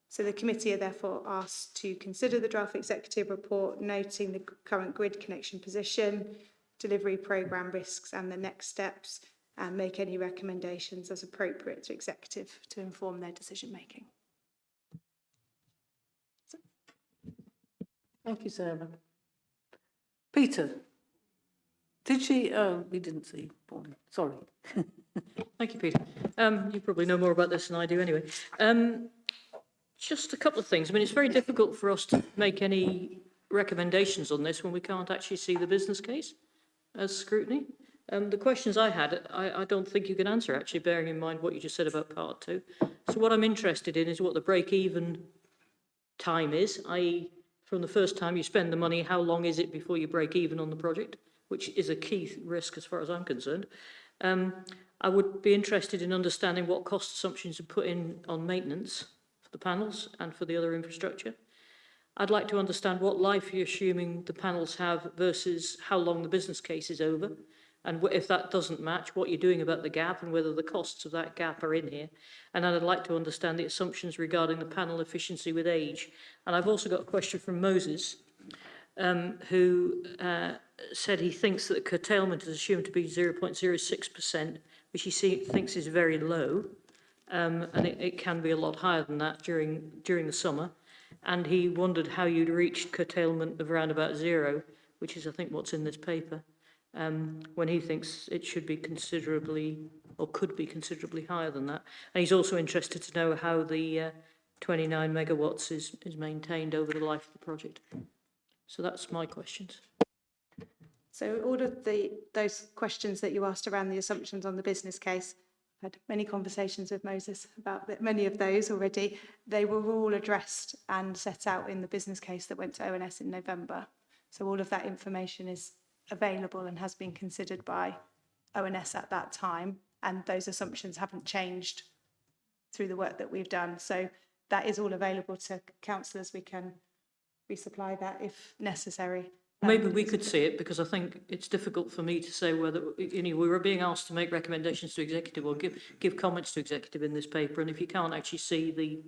So the committee are therefore asked to consider the draft Executive report, noting the current grid connection position, delivery programme risks and the next steps, and make any recommendations as appropriate to Executive to inform their decision making. Thank you, Sarah. Peter, did she, oh, we didn't see, Pauline, sorry. Thank you, Peter. You probably know more about this than I do anyway. Just a couple of things. I mean, it's very difficult for us to make any recommendations on this when we can't actually see the business case as scrutiny. The questions I had, I don't think you can answer, actually, bearing in mind what you just said about part 2. So what I'm interested in is what the break-even time is, i.e. from the first time you spend the money, how long is it before you break even on the project, which is a key risk as far as I'm concerned. I would be interested in understanding what cost assumptions are put in on maintenance for the panels and for the other infrastructure. I'd like to understand what life you're assuming the panels have versus how long the business case is over. And if that doesn't match, what you're doing about the gap and whether the costs of that gap are in here. And I'd like to understand the assumptions regarding the panel efficiency with age. And I've also got a question from Moses, who said he thinks that the curtailment is assumed to be 0.06%, which he thinks is very low. And it can be a lot higher than that during the summer. And he wondered how you'd reach curtailment of around about 0, which is, I think, what's in this paper. When he thinks it should be considerably, or could be considerably higher than that. And he's also interested to know how the 29 megawatts is maintained over the life of the project. So that's my questions. So all of those questions that you asked around the assumptions on the business case, I've had many conversations with Moses about many of those already. They were all addressed and set out in the business case that went to ONS in November. So all of that information is available and has been considered by ONS at that time, and those assumptions haven't changed through the work that we've done. So that is all available to councillors. We can resupply that if necessary. Maybe we could see it, because I think it's difficult for me to say whether, we were being asked to make recommendations to executive or give comments to executive in this paper, and if you can't actually see the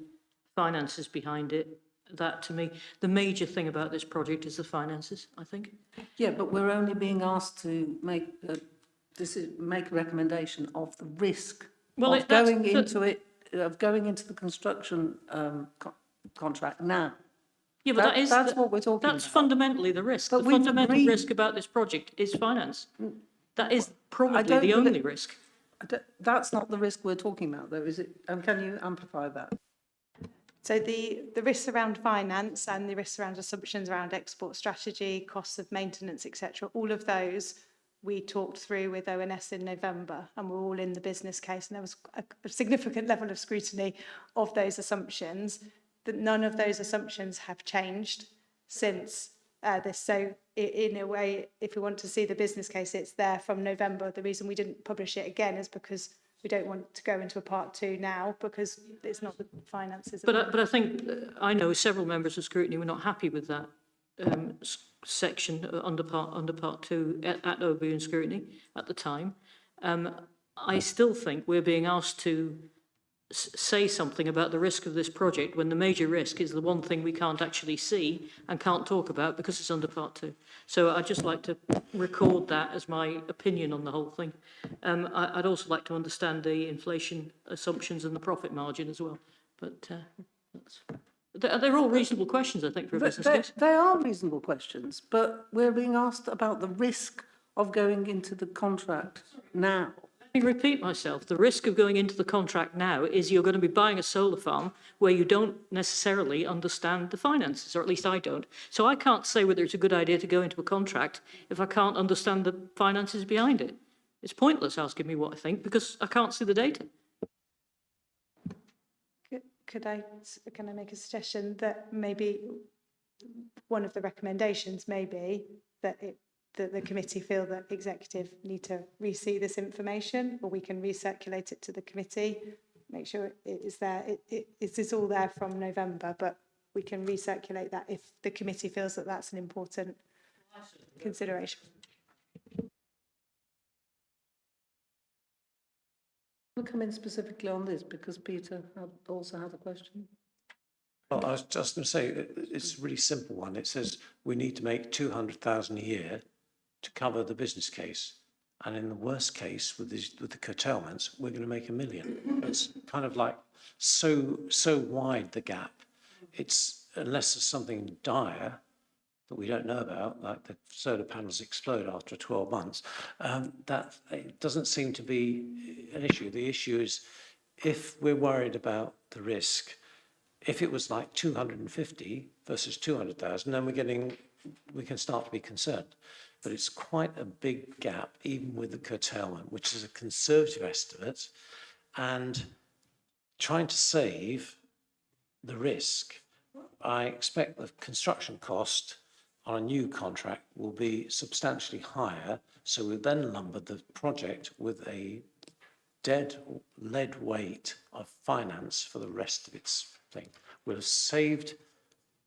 finances behind it, that to me, the major thing about this project is the finances, I think. Yeah, but we're only being asked to make a recommendation of the risk of going into the construction contract now. Yeah, but that's what we're talking about. That's fundamentally the risk. But the fundamental risk about this project is finance. That is probably the only risk. That's not the risk we're talking about, though, is it? And can you amplify that? So the risks around finance and the risks around assumptions around export strategy, costs of maintenance, etc., all of those we talked through with ONS in November, and we're all in the business case, and there was a significant level of scrutiny of those assumptions. That none of those assumptions have changed since this. So in a way, if we want to see the business case, it's there from November. The reason we didn't publish it again is because we don't want to go into a part 2 now, because it's not the finances. But I think I know several members of Scrutiny were not happy with that section under part 2 at OB and Scrutiny at the time. I still think we're being asked to say something about the risk of this project when the major risk is the one thing we can't actually see and can't talk about because it's under part 2. So I'd just like to record that as my opinion on the whole thing. I'd also like to understand the inflation assumptions and the profit margin as well. But they're all reasonable questions, I think, for a business case. They are reasonable questions, but we're being asked about the risk of going into the contract now. me repeat myself. The risk of going into the contract now is you're going to be buying a solar farm where you don't necessarily understand the finances, or at least I don't. So I can't say whether it's a good idea to go into a contract if I can't understand the finances behind it. It's pointless asking me what I think because I can't see the data. Can I make a suggestion that maybe one of the recommendations may be that the committee feel that executive need to re-see this information, or we can recirculate it to the committee, make sure it is there. It is all there from November, but we can recirculate that if the committee feels that that's an important consideration. We'll come in specifically on this because Peter also had a question. Well, I was just going to say, it's a really simple one. It says we need to make 200,000 a year to cover the business case. And in the worst case, with the curtailments, we're going to make 1 million. It's kind of like so wide, the gap. It's, unless there's something dire that we don't know about, like the solar panels explode after 12 months, that it doesn't seem to be an issue. The issue is if we're worried about the risk, if it was like 250 versus 200,000, then we can start to be concerned. But it's quite a big gap, even with the curtailment, which is a conservative estimate, and trying to save the risk. I expect the construction cost on a new contract will be substantially higher, so we'll then lumber the project with a dead lead weight of finance for the rest of its thing. We'll have saved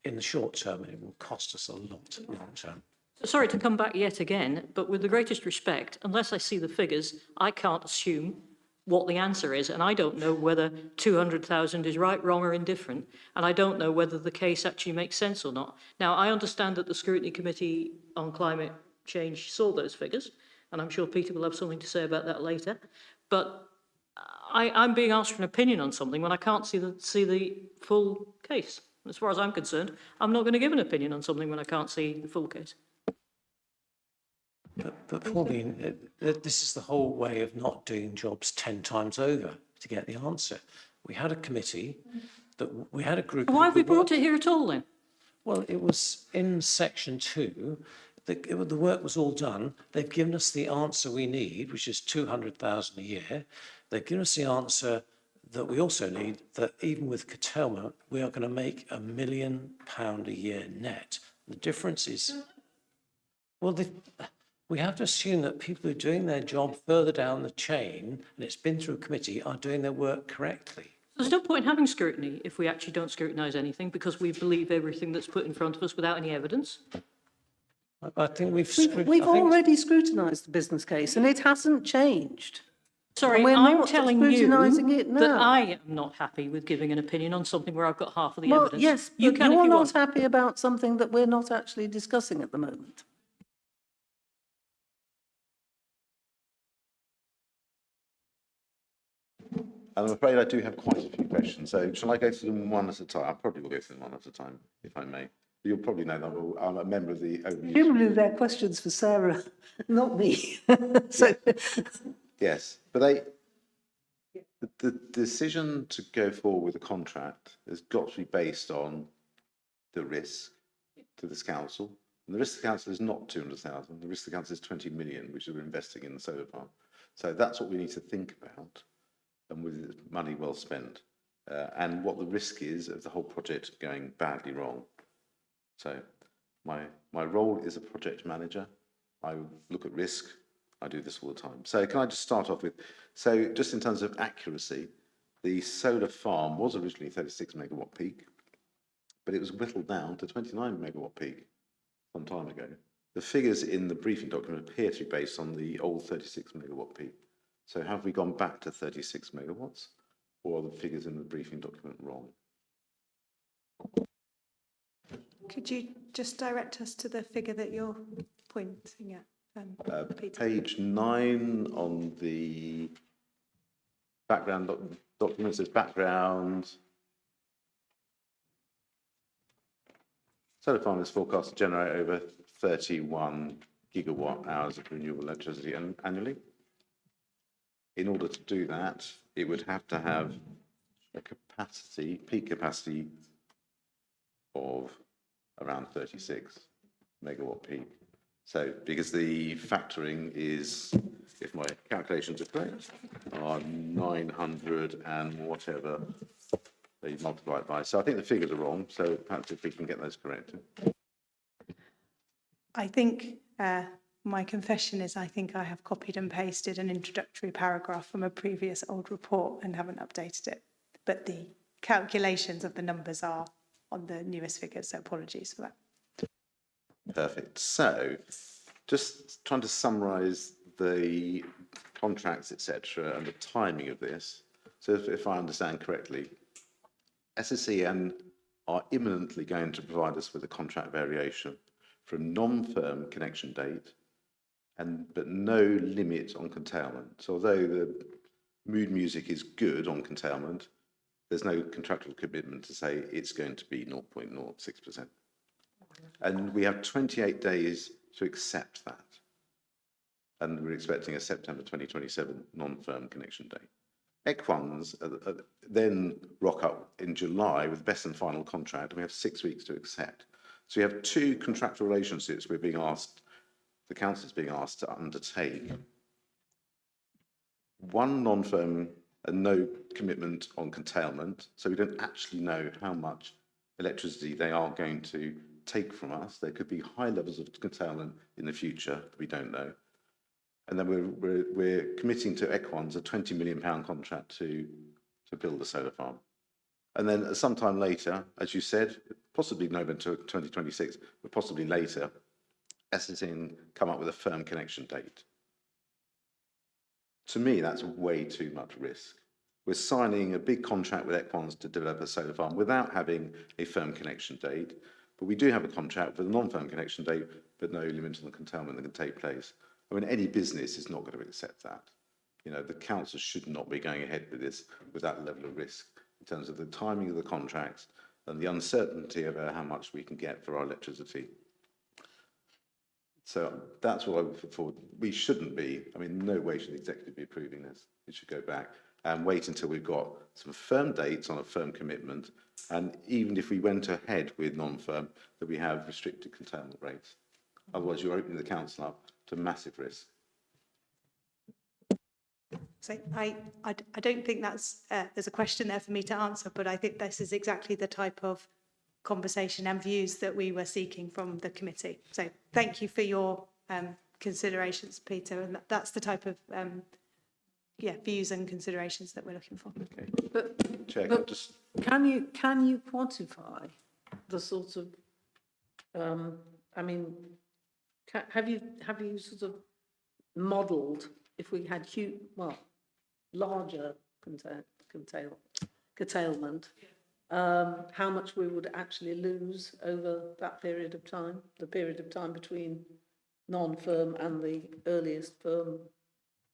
in the short term, and it will cost us a lot in the long term. Sorry to come back yet again, but with the greatest respect, unless I see the figures, I can't assume what the answer is, and I don't know whether 200,000 is right, wrong or indifferent, and I don't know whether the case actually makes sense or not. Now, I understand that the Scrutiny Committee on Climate Change saw those figures, and I'm sure Peter will have something to say about that later, but I'm being asked for an opinion on something when I can't see the full case. As far as I'm concerned, I'm not going to give an opinion on something when I can't see the full case. But Pauline, this is the whole way of not doing jobs 10 times over to get the answer. We had a committee, we had a group. Why have we brought it here at all then? Well, it was in section 2. The work was all done. They've given us the answer we need, which is 200,000 a year. They've given us the answer that we also need, that even with curtailment, we are going to make £1 million a year net. The difference is, well, we have to assume that people who are doing their job further down the chain, and it's been through a committee, are doing their work correctly. There's no point in having scrutiny if we actually don't scrutinise anything because we believe everything that's put in front of us without any evidence. I think We've already scrutinised the business case and it hasn't changed. Sorry, we're I'm not telling you scrutinising it that now. I am not happy with giving an opinion on something where I've got half of the Well, evidence. yes, you but can if you're you not want. happy about something that we're not actually discussing at the moment. I'm afraid I do have quite a few questions, so shall I go through them one at a time? I probably will go through them one at a time, if I may. You'll probably know that I'm a member of the overview. Presumably they're questions for Sarah, not me. So, Yes, but the decision to go forward with a contract has got to be based on the risk to this council. And the risk to the council is not 200,000. The risk to the council is 20 million, which we're investing in the solar farm. So that's what we need to think about, and with money well spent, and what the risk is of the whole project going badly wrong. So my role is a project manager. I look at risk. I do this all the time. So can I just start off with, so just in terms of accuracy, the solar farm was originally 36 megawatt peak, but it was whittled down to 29 megawatt peak some time ago. The figures in the briefing document appear to be based on the old 36 megawatt peak. So have we gone back to 36 megawatts, or are the figures in the briefing document wrong? Could you just direct us to the figure that you're pointing at, Peter? Page 9 on the background document says background. Solar farm is forecast to generate over 31 gigawatt hours of renewable electricity annually. In order to do that, it would have to have a capacity, peak capacity of around 36 megawatt peak. So, because the factoring is, if my calculations are correct, are 900 and whatever they multiply it by. So I think the figures are wrong. So perhaps if we can get those corrected. I think my confession is I think I have copied and pasted an introductory paragraph from a previous old report and haven't updated it. But the calculations of the numbers are on the newest figures, so apologies for that. Perfect. So just trying to summarise the contracts, etc., and the timing of this. So if I understand correctly, SSEN are imminently going to provide us with a contract variation for a non-firm connection date, but no limit on curtailment. So although the mood music is good on curtailment, there's no contractual commitment to say it's going to be 0.06%. And we have 28 days to accept that. And we're expecting a September 2027 non-firm connection date. Equans then rock up in July with best and final contract, and we have 6 weeks to accept. So we have two contractual relationships we're being asked, the council is being asked to undertake. One non-firm and no commitment on curtailment, so we don't actually know how much electricity they are going to take from us. There could be high levels of curtailment in the future that we don't know. And then we're committing to Equans a £20 million contract to build a solar farm. And then sometime later, as you said, possibly November 2026, but possibly later, SSEN come up with a firm connection date. To me, that's way too much risk. We're signing a big contract with Equans to develop a solar farm without having a firm connection date, but we do have a contract with a non-firm connection date, but no limit on the curtailment that can take place. I mean, any business is not going to accept that. You know, the council should not be going ahead with this with that level of risk in terms of the timing of the contracts and the uncertainty about how much we can get for our electricity. So that's what I would put forward. We shouldn't be, I mean, no way should the executive be approving this. It should go back and wait until we've got some firm dates on a firm commitment. And even if we went ahead with non-firm, that we have restricted curtailment rates. Otherwise, you're opening the council up to massive risk. So I don't think that's, there's a question there for me to answer, but I think this is exactly the type of conversation and views that we were seeking from the committee. So thank you for your considerations, Peter, and that's the type of views and considerations that we're looking for. Okay. But, Chair, but just... can you quantify the sort of, I mean, have you sort of modelled if we had larger curtailment, how much we would actually lose over that period of time, the period of time between non-firm and the earliest firm,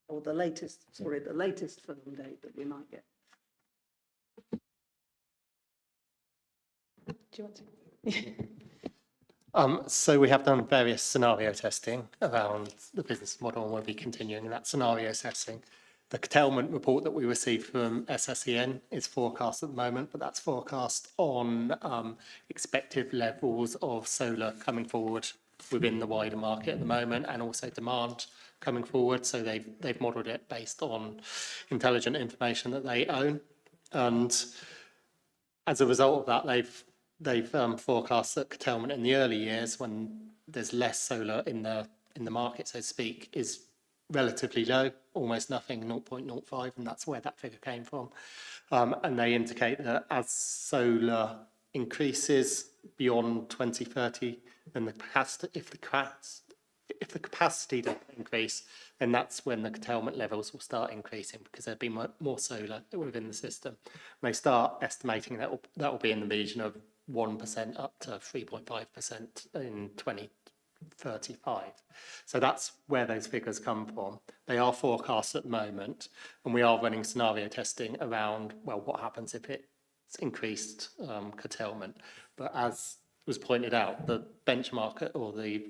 or the latest firm date that we might get? Do you want to? So we have done various scenario testing around the business model, and we'll be continuing that scenario testing. The curtailment report that we received from SSEN is forecast at the moment, but that's forecast on expected levels of solar coming forward within the wider market at the moment, and also demand coming forward. So they've modelled it based on intelligent information that they own, and as a result of that, they've forecast that curtailment in the early years, when there's less solar in the market, so to speak, is relatively low, almost nothing, 0.05, and that's where that figure came from. And they indicate that as solar increases beyond 2030, then the capacity, if the capacity doesn't increase, then that's when the curtailment levels will start increasing, because there'll be more solar within the system. And they start estimating that will be in the region of 1% up to 3.5% in 2035. So that's where those figures come from. They are forecast at the moment, and we are running scenario testing around, well, what happens if it's increased curtailment. But as was pointed out, the benchmark, or the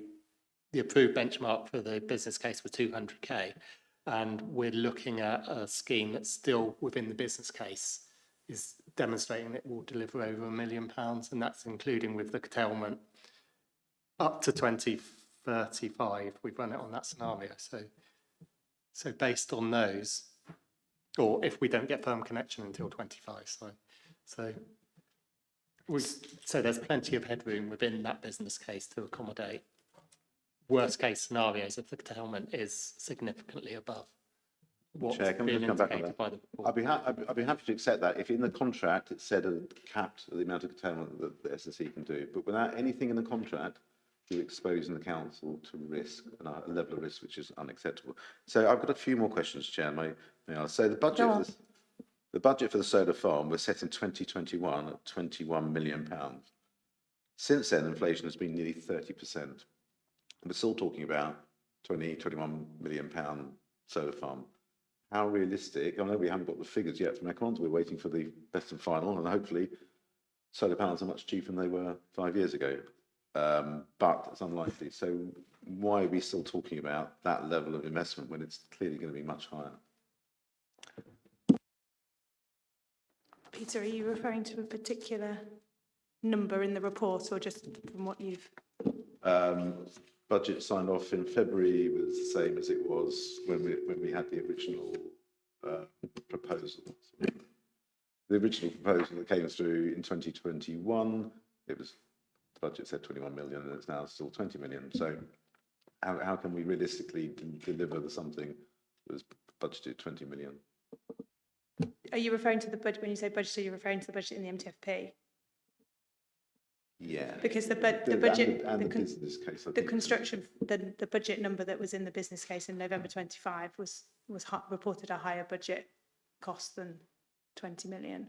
approved benchmark for the business case was 200k. And we're looking at a scheme that's still within the business case, is demonstrating it will deliver over £1 million, and that's including with the curtailment up to 2035. We've run it on that scenario. So based on those, or if we don't get firm connection until 25, so there's plenty of headroom within that business case to accommodate worst case scenarios if the curtailment is significantly above what's Chair, can we been just come back on indicated that? by the report. I'd be happy to accept that if in the contract it said capped the amount of curtailment that the SSE can do, but without anything in the contract, you're exposing the council to risk, and a level of risk which is unacceptable. So I've got a few more questions, Chair. May I? So the budget for the solar farm was set in 2021 at £21 million. Since then, inflation has been nearly 30%. We're still talking about £21 million solar farm. How realistic? I know we haven't got the figures yet from Econs. We're waiting for the best and final, and hopefully solar panels are much cheaper than they were 5 years ago. But it's unlikely. So why are we still talking about that level of investment when it's clearly going to be much higher? Peter, are you referring to a particular number in the report or just from what you've... Budget signed off in February was the same as it was when we had the original proposal. The original proposal that came through in 2021, it was, the budget said 21 million and it's now still 20 million. So how can we realistically deliver something that was budgeted 20 million? Are you referring to the budget, when you say budget, are you referring to the budget in the MTFP? Yeah. Because the budget and the business case, the construction, the budget number that was in the business case in November 25 was reported a higher budget cost than 20 million.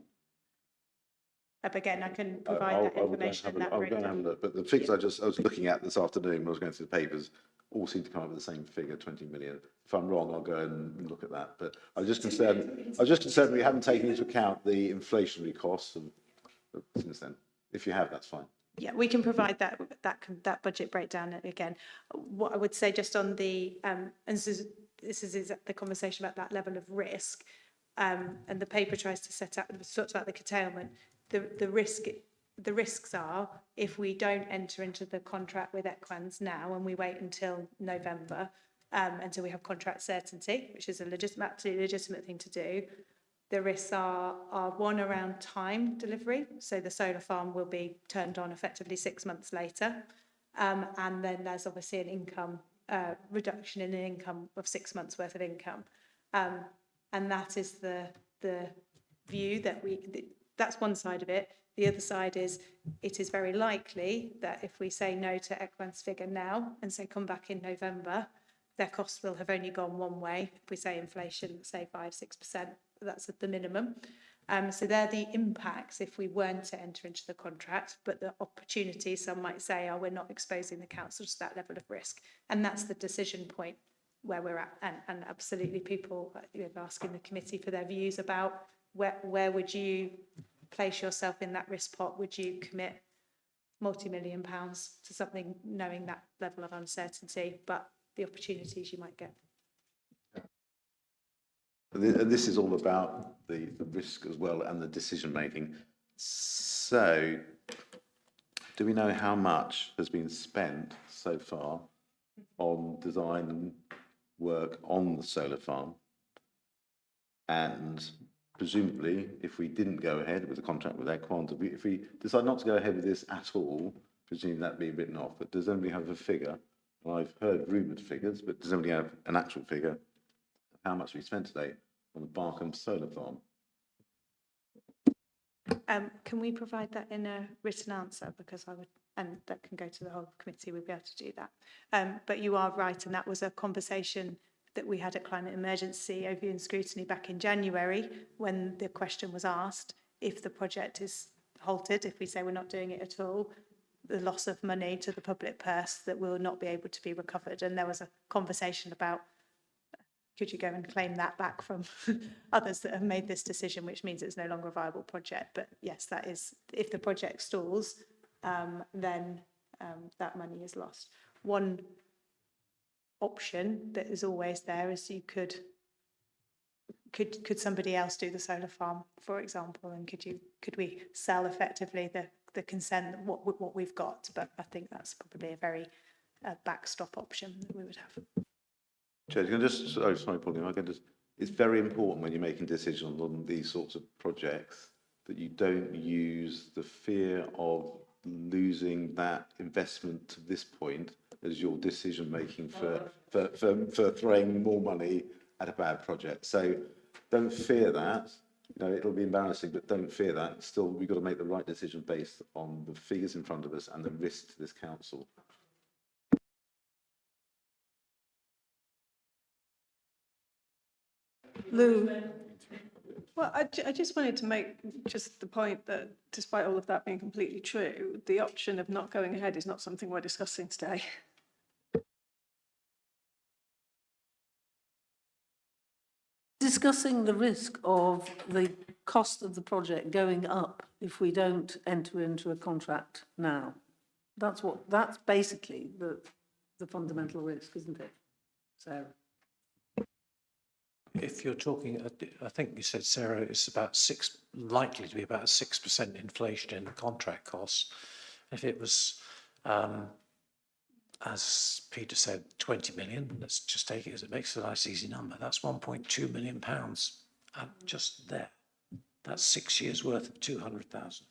But again, I can provide that information in that breakdown. I'll go and have a look. But the figures I was looking at this afternoon when I was going through the papers all seem to come up with the same figure, 20 million. If I'm wrong, I'll go and look at that. But I was just concerned we haven't taken into account the inflationary costs since then. If you have, that's fine. Yeah, we can provide that budget breakdown again. What I would say just on the and this is the conversation about that level of risk, and the paper tries to talks about the curtailment. The risks are if we don't enter into the contract with Equans now and we wait until November until we have contract certainty, which is absolutely legitimate thing to do. The risks are one around time delivery. So the solar farm will be turned on effectively 6 months later. And then there's obviously an income reduction in the income of 6 months worth of income. And that is the view that that's one side of it. The other side is it is very likely that if we say no to Equans figure now and say come back in November, their costs will have only gone one way. If we say inflation, say 5-6%, that's at the minimum. So they're the impacts if we weren't to enter into the contract, but the opportunities, some might say, we're not exposing the council to that level of risk. And that's the decision point where we're at. And absolutely people asking the committee for their views about where would you place yourself in that risk pot? Would you commit multi-million pounds to something knowing that level of uncertainty, but the opportunities you might get? And this is all about the risk as well and the decision making. So, do we know how much has been spent so far on design and work on the solar farm? And presumably, if we didn't go ahead with the contract with Equans, if we decide not to go ahead with this at all, presumably that'd be written off. But does anybody have a figure? Well, I've heard rumoured figures, but does anybody have an actual figure? How much we spent today on the Barkham solar farm? Can we provide that in a written answer? Because and that can go to the whole committee, we'll be able to do that. But you are right, and that was a conversation that we had at Climate Emergency over in Scrutiny back in January, when the question was asked, if the project is halted, if we say we're not doing it at all, the loss of money to the public purse that will not be able to be recovered. And there was a conversation about, could you go and claim that back from others that have made this decision, which means it's no longer a viable project. But yes, that is, if the project stalls, then that money is lost. One option that is always there is you could somebody else do the solar farm, for example, and could we sell effectively the consent what we've got? But I think that's probably a very backstop option that we would have. Chair, you can just, oh, sorry, Pauline, I can just, it's very important when you're making decisions on these sorts of projects that you don't use the fear of losing that investment to this point as your decision making for throwing more money at a bad project. So don't fear that. You know, it'll be embarrassing, but don't fear that. Still, we've got to make the right decision based on the figures in front of us and the risk to this council. Lou. Well, I just wanted to make just the point that despite all of that being completely true, the option of not going ahead is not something we're discussing today. Discussing the risk of the cost of the project going up if we don't enter into a contract now. That's basically the fundamental risk, isn't it, Sarah? If you're talking, I think you said, Sarah, it's about likely to be about 6% inflation in the contract costs. If it was, as Peter said, 20 million, let's just take it as it makes a nice easy number. That's 1.2 million pounds just there. That's 6 years worth of 200,000.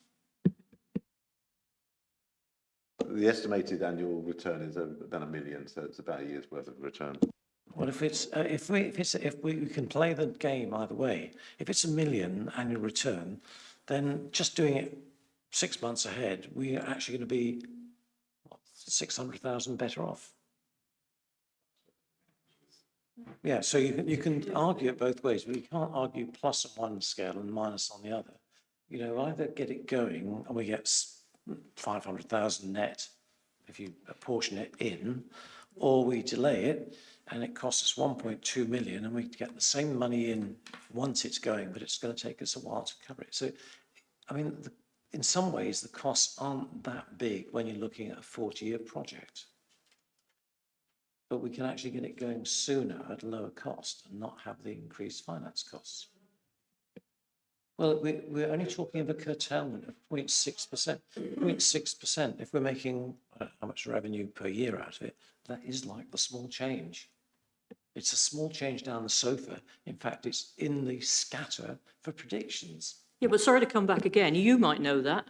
The estimated annual return is about £1 million, so it's about a year's worth of return. Well, if we can play the game either way, if it's £1 million annual return, then just doing it 6 months ahead, we're actually going to be 600,000 better off. Yeah, so you can argue it both ways, but you can't argue plus on one scale and minus on the other. You know, either get it going and we get 500,000 net if you apportion it in, or we delay it and it costs us 1.2 million and we get the same money in once it's going, but it's going to take us a while to cover it. So, I mean, in some ways, the costs aren't that big when you're looking at a 40-year project. But we can actually get it going sooner at a lower cost and not have the increased finance costs. Well, we're only talking of a curtailment of 0.6%. 0.6%, if we're making how much revenue per year out of it, that is like the small change. It's a small change down the sofa. In fact, it's in the scatter for predictions. Yeah, but sorry to come back again. You might know that.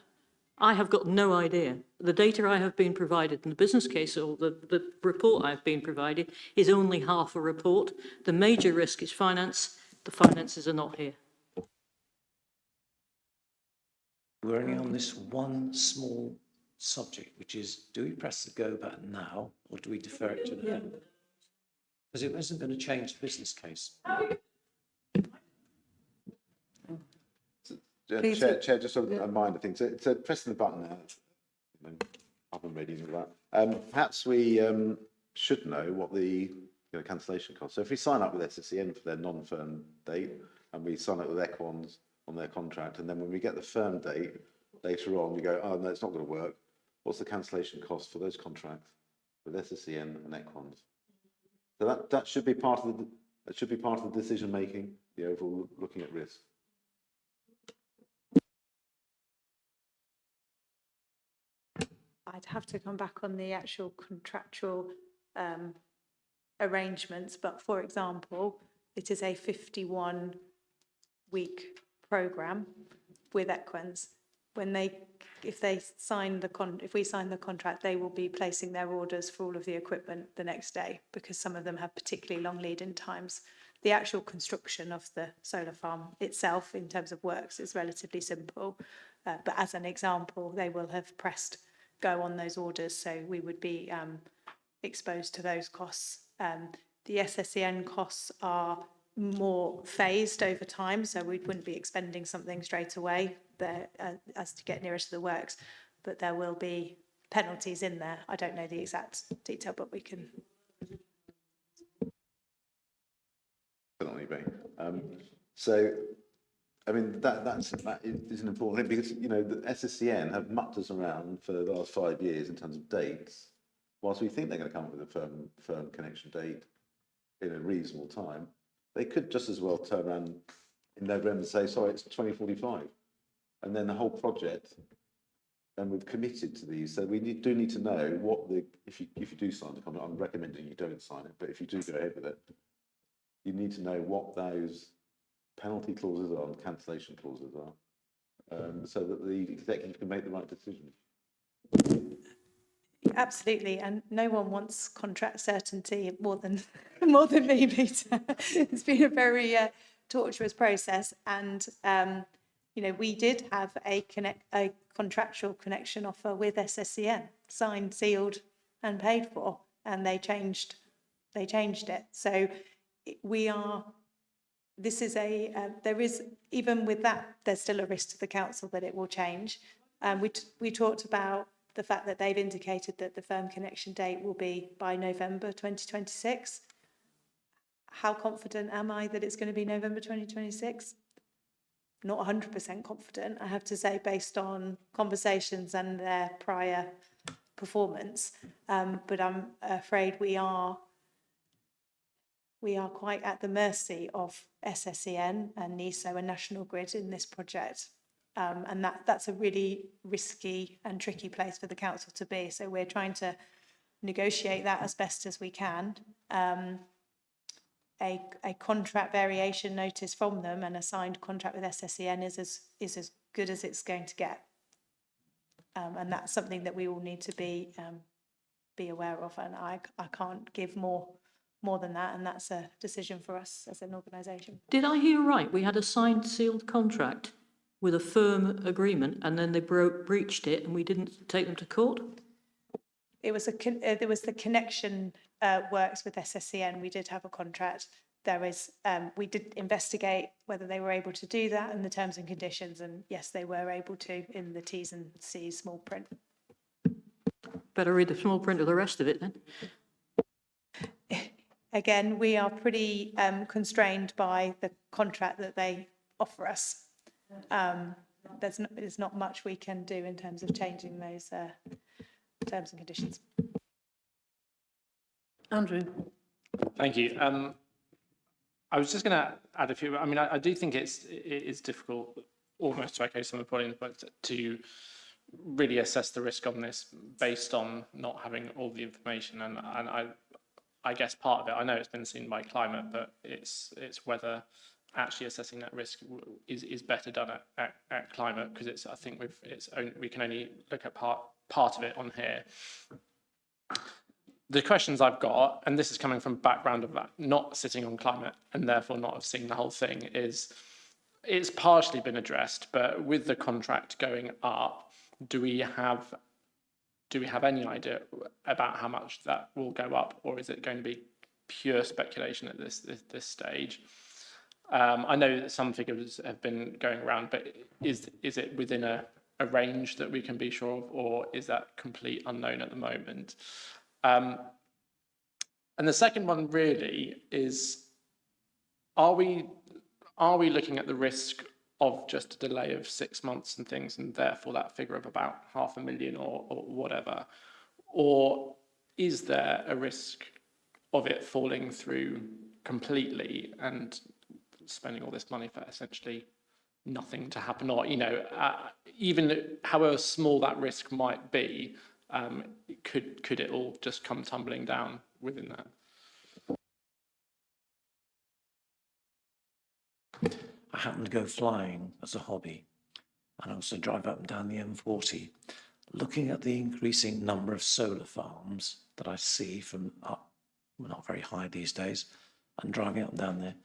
I have got no idea. The data I have been provided in the business case or the report I have been provided is only half a report. The major risk is finance. The finances are not here. We're only on this one small subject, which is, do we press the go button now or do we defer it to the end? Because it isn't going to change the business case. Chair, just a minor thing. So pressing the button now, I've been reading all that. Perhaps we should know what the cancellation costs. So if we sign up with SSEN for their non-firm date and we sign up with Equans on their contract, and then when we get the firm date later on, we go, oh no, it's not going to work. What's the cancellation cost for those contracts with SSEN and Equans? So that should be part of the decision making, the overall looking at risk. I'd have to come back on the actual contractual arrangements, but for example, it is a 51-week programme with Equans. If we sign the contract, they will be placing their orders for all of the equipment the next day because some of them have particularly long lead-in times. The actual construction of the solar farm itself, in terms of works, is relatively simple. But as an example, they will have pressed go on those orders, so we would be exposed to those costs. The SSEN costs are more phased over time, so we wouldn't be expending something straight away there as to get nearer to the works, but there will be penalties in there. I don't know the exact detail, but we can. So, I mean, that is an important thing because, you know, the SSEN have mucked us around for the last 5 years in terms of dates, whilst we think they're going to come up with a firm connection date in a reasonable time, they could just as well turn around in November and say, sorry, it's 2045. And then the whole project, and we've committed to these, so we do need to know what if you do sign the contract, I'm recommending you don't sign it, but if you do go ahead with it, you need to know what those penalty clauses are and cancellation clauses are, so that the executive can make the right decision. Absolutely, and no one wants contract certainty more than more than me, Peter. It's been a very tortuous process, and we did have a contractual connection offer with SSCN, signed, sealed, and paid for, and they changed it. So this is there is, even with that, there's still a risk to the council that it will change. We talked about the fact that they've indicated that the firm connection date will be by November 2026. How confident am I that it's going to be November 2026? Not 100% confident, I have to say, based on conversations and their prior performance. But I'm afraid we are quite at the mercy of SSEN and NESO and National Grid in this project. And that's a really risky and tricky place for the council to be. So we're trying to negotiate that as best as we can. A contract variation notice from them and a signed contract with SSEN is as good as it's going to get. And that's something that we all need to be aware of. And I can't give more than that. And that's a decision for us as an organisation. Did I hear right? We had a signed, sealed contract with a firm agreement, and then they breached it, and we didn't take them to court? It was there was the connection works with SSCN. We did have a contract. We did investigate whether they were able to do that and the terms and conditions, and yes, they were able to in the T's and C's small print. Better read the small print of the rest of it then. Again, we are pretty constrained by the contract that they offer us. There's not much we can do in terms of changing those terms and conditions. Andrew. Thank you. I was just going to add a few. I mean, I do think it is difficult, almost to echo some of the points, but to really assess the risk on this based on not having all the information. And I guess part of it, I know it's been seen by climate, but it's whether actually assessing that risk is better done at climate, because I think we can only look at part of it on here. The questions I've got, and this is coming from background of that, not sitting on climate and therefore not have seen the whole thing, is it's partially been addressed, but with the contract going up, do we have any idea about how much that will go up, or is it going to be pure speculation at this stage? I know that some figures have been going around, but is it within a range that we can be sure of, or is that complete unknown at the moment? And the second one really is, are we looking at the risk of just a delay of 6 months and things, and therefore that figure of about 500,000 or whatever, or is there a risk of it falling through completely and spending all this money for essentially nothing to happen, or even however small that risk might be, could it all just come tumbling down within that? I happen to go flying as a hobby, and I also drive up and down the M40. Looking at the increasing number of solar farms that I see from up, well, not very high these days, and driving up and down there,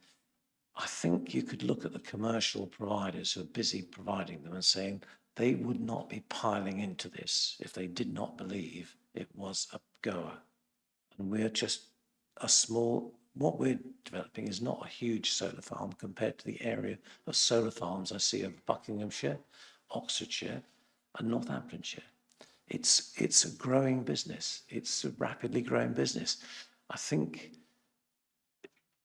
I think you could look at the commercial providers who are busy providing them and saying they would not be piling into this if they did not believe it was a goer. And we're just a small, what we're developing is not a huge solar farm compared to the area of solar farms I see of Buckinghamshire, Oxfordshire, and Northamptonshire. It's a growing business. It's a rapidly growing business. I think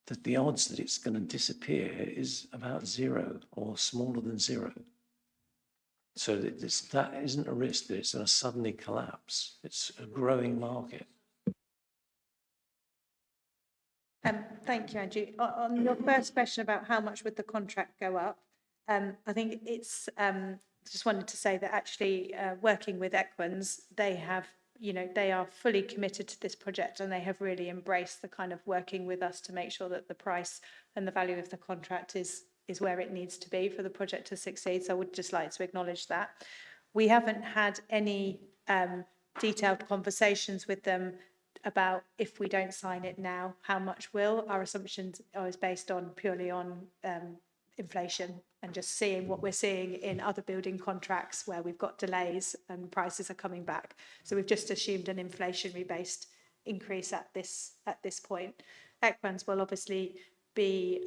that the odds that it's going to disappear is about zero or smaller than zero. So that isn't a risk that it's going to suddenly collapse. It's a growing market. Thank you, Andrew. On your first question about how much would the contract go up, I think it's, just wanted to say that actually working with Equans, they have, they are fully committed to this project and they have really embraced the kind of working with us to make sure that the price and the value of the contract is where it needs to be for the project to succeed. So I would just like to acknowledge that. We haven't had any detailed conversations with them about if we don't sign it now, how much will. Our assumptions are based on purely on inflation and just seeing what we're seeing in other building contracts where we've got delays and prices are coming back. So we've just assumed an inflationary based increase at this point. Equans will obviously be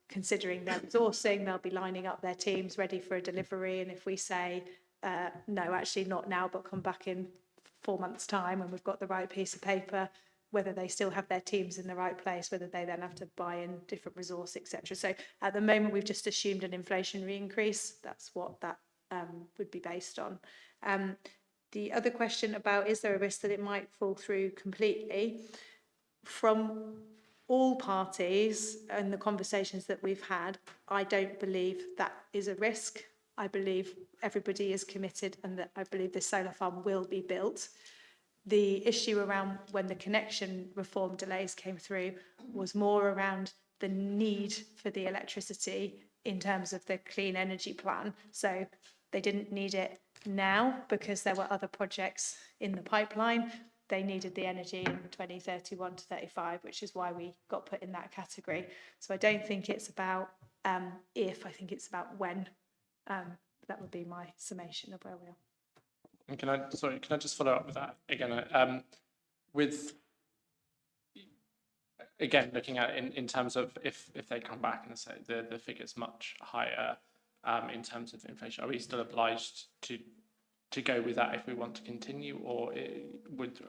considering their resourcing, they'll be lining up their teams ready for a delivery, and if we say no, actually not now, but come back in 4 months' time when we've got the right piece of paper, whether they still have their teams in the right place, whether they then have to buy in different resource, etc. So at the moment, we've just assumed an inflationary increase. That's what that would be based on. The other question about is there a risk that it might fall through completely? From all parties and the conversations that we've had, I don't believe that is a risk. I believe everybody is committed and that I believe this solar farm will be built. The issue around when the connection reform delays came through was more around the need for the electricity in terms of the clean energy plan. So they didn't need it now because there were other projects in the pipeline. They needed the energy in 2031 to 35, which is why we got put in that category. So I don't think it's about if, I think it's about when. That would be my summation of where we are. And can I just follow up with that again? With again looking at it in terms of if they come back and say the figure's much higher in terms of inflation, are we still obliged to go with that if we want to continue, or would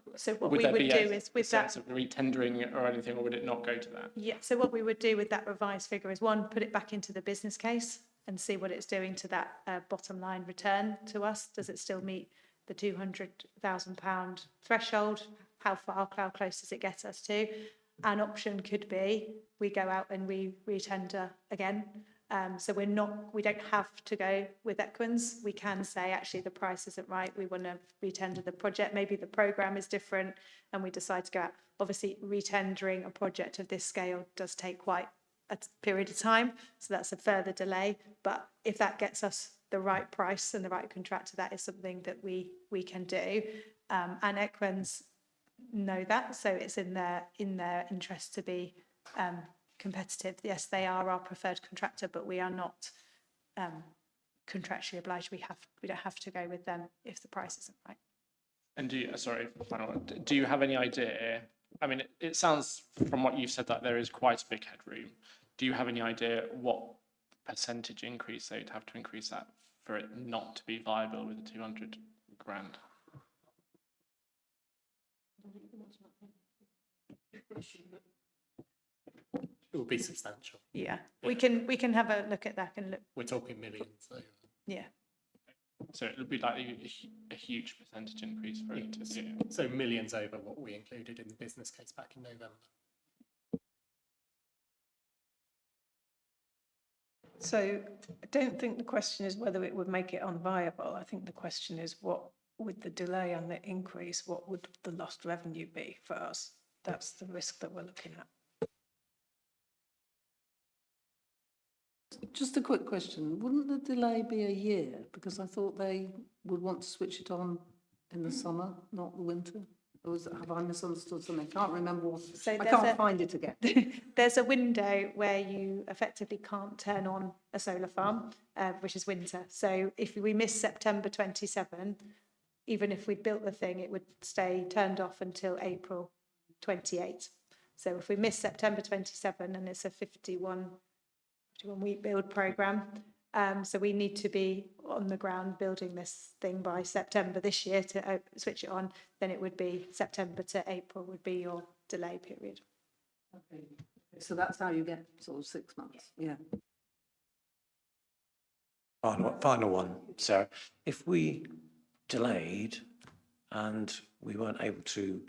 there be a sense of retendering or anything, or would it not go to that? Yeah, so what we would do with that revised figure is one, put it back into the business case and see what it's doing to that bottom line return to us. Does it still meet the £200,000 threshold? How close does it get us to? An option could be we go out and we retender again. So we don't have to go with Equans. We can say actually the price isn't right. We want to retender the project. Maybe the programme is different and we decide to go out. Obviously, retendering a project of this scale does take quite a period of time. So that's a further delay. But if that gets us the right price and the right contractor, that is something that we can do. And Equans know that. So it's in their interest to be competitive. Yes, they are our preferred contractor, but we are not contractually obliged. We don't have to go with them if the price isn't right. And do you have any idea? I mean, it sounds from what you've said that there is quite a big headroom. Do you have any idea what percentage increase they'd have to increase that for it not to be viable with the 200 grand? It will be substantial. Yeah, we can have a look at that and look. We're talking millions. So. Yeah. So it would be like a huge percentage increase for it to do. So millions over what we included in the business case back in November. So I don't think the question is whether it would make it unviable. I think the question is what, with the delay and the increase, what would the lost revenue be for us? That's the risk that we're looking at. Just a quick question. Wouldn't the delay be a year? Because I thought they would want to switch it on in the summer, not the winter. Or have I misunderstood something? I can't remember what. So I can't find it again. There's a window where you effectively can't turn on a solar farm, which is winter. So if we miss September 27, even if we built the thing, it would stay turned off until April 28. So if we miss September 27, and it's a 51-week build programme, so we need to be on the ground building this thing by September this year to switch it on, then it would be September to April would be your delay period. Okay. So that's how you get sort of 6 months, yeah. Final one, Sarah. If we delayed and we weren't able to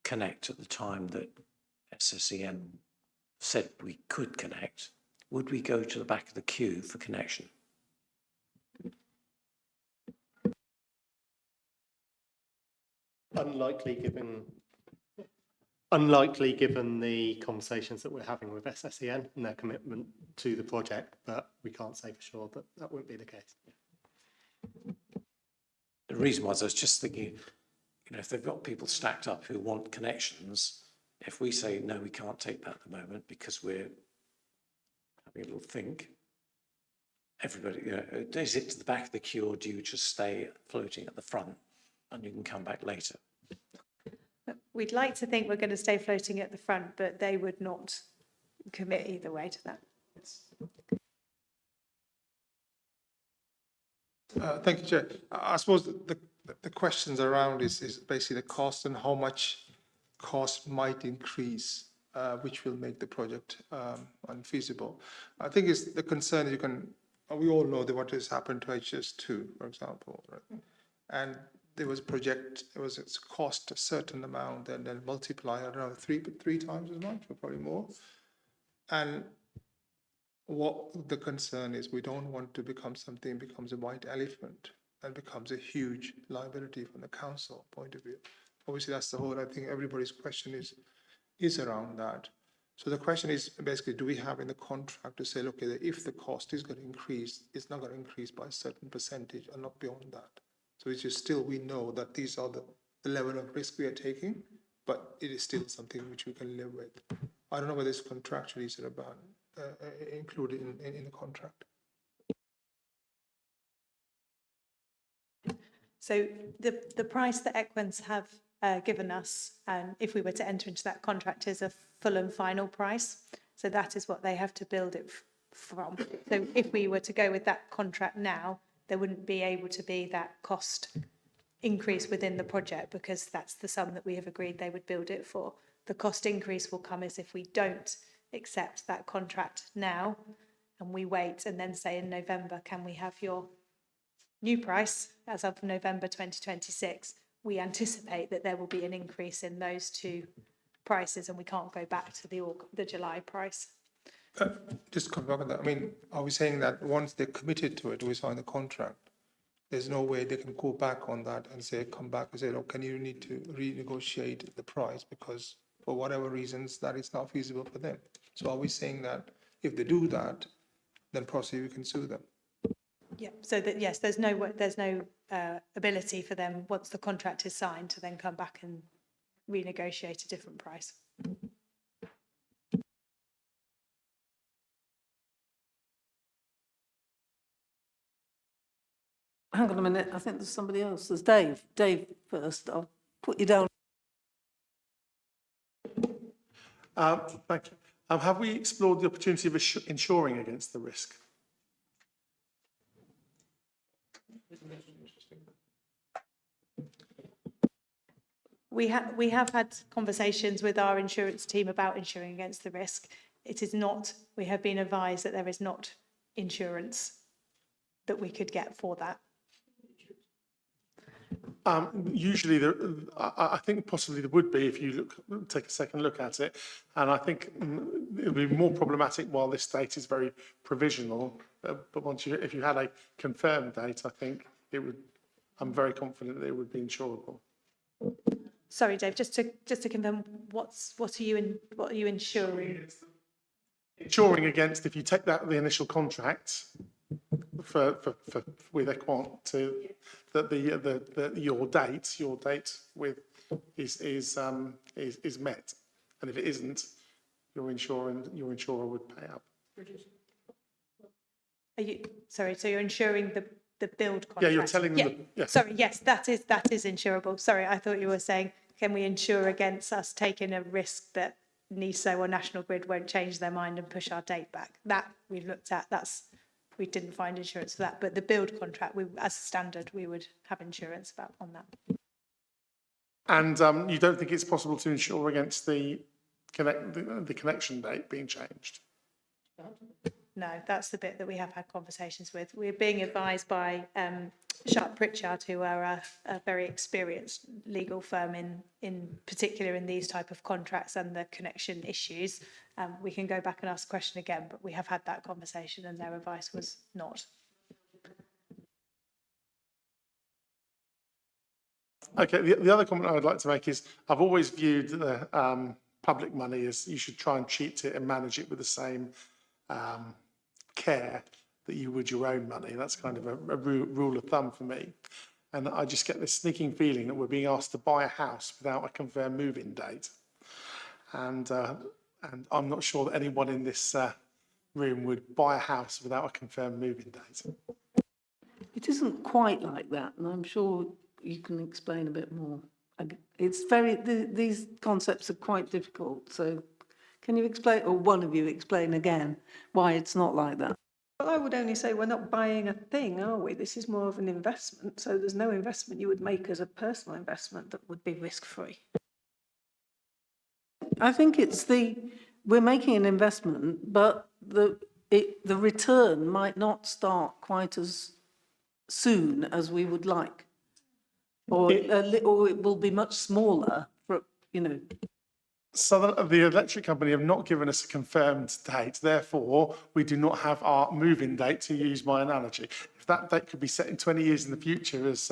connect at the time that SSEN said we could connect, would we go to the back of the queue for connection? Unlikely given the conversations that we're having with SSEN and their commitment to the project, but we can't say for sure that that wouldn't be the case. The reason was I was just thinking, you know, if they've got people stacked up who want connections, if we say, no, we can't take that at the moment because we're having a little think, everybody, you know, is it to the back of the queue or do you just stay floating at the front and you can come back later? We'd like to think we're going to stay floating at the front, but they would not commit either way to that. Thank you, Chair. I suppose the questions around is basically the cost and how much cost might increase, which will make the project unfeasible. I think it's the concern is we all know that what has happened to HS2, for example, right? And there was it cost a certain amount and then multiply, I don't know, three times as much or probably more. And what the concern is, we don't want to become something becomes a white elephant and becomes a huge liability from the council point of view. Obviously, that's the whole, I think everybody's question is around that. So the question is basically, do we have in the contract to say, look, if the cost is going to increase, it's not going to increase by a certain percentage and not beyond that. So it's just still, we know that these are the level of risk we are taking, but it is still something which we can live with. I don't know whether it's contractually sort of included in the contract. So the price that Equans have given us, if we were to enter into that contract, is a full and final price. So that is what they have to build it from. So if we were to go with that contract now, there wouldn't be able to be that cost increase within the project because that's the sum that we have agreed they would build it for. The cost increase will come as if we don't accept that contract now and we wait and then say in November, can we have your new price as of November 2026? We anticipate that there will be an increase in those two prices and we can't go back to the July price. Just come back on that. I mean, are we saying that once they're committed to it, we sign the contract, there's no way they can go back on that and say, come back and say, oh, can you need to renegotiate the price because for whatever reasons that is not feasible for them? So are we saying that if they do that, then possibly we can sue them? Yeah, so that, yes, there's no ability for them once the contract is signed to then come back and renegotiate a different price. Hang on a minute, I think there's somebody else. There's Dave. Dave first, I'll put you down. Thank you. Have we explored the opportunity of insuring against the risk? We have had conversations with our insurance team about insuring against the risk. It is not, we have been advised that there is not insurance that we could get for that. Usually, I think possibly there would be if you take a second look at it, and I think it would be more problematic while this date is very provisional. But if you had a confirmed date, I think it would. I'm very confident that it would be insurable. Sorry, Dave. Just to confirm, what are you insuring? Insuring against if you take the initial contract with Equant to that your date with is met, and if it isn't, your insurer would pay up. Are you sorry? So you're insuring the build contract? Yeah, you're telling them. Yeah. Sorry, yes, that is insurable. Sorry, I thought you were saying, can we insure against us taking a risk that NESO or National Grid won't change their mind and push our date back? That we've looked at. We didn't find insurance for that, but the build contract, as standard, we would have insurance on that. And you don't think it's possible to insure against the connection date being changed? No, that's the bit that we have had conversations with. We're being advised by Sharp Pritchard, who are a very experienced legal firm in particular in these type of contracts and the connection issues. We can go back and ask the question again, but we have had that conversation and their advice was not. Okay, the other comment I would like to make is I've always viewed the public money as you should try and treat it and manage it with the same care that you would your own money. That's kind of a rule of thumb for me. And I just get this sneaking feeling that we're being asked to buy a house without a confirmed move-in date. And I'm not sure that anyone in this room would buy a house without a confirmed move-in date. It isn't quite like that, and I'm sure you can explain a bit more. It's these concepts are quite difficult, so can you explain, or one of you explain again, why it's not like that? Well, I would only say we're not buying a thing, are we? This is more of an investment. So there's no investment you would make as a personal investment that would be risk-free. I think it's we're making an investment, but the return might not start quite as soon as we would like. Or it will be much smaller, So the electric company have not given us a confirmed date, therefore we do not have our move-in date, to use my analogy. If that date could be set in 20 years in the future, as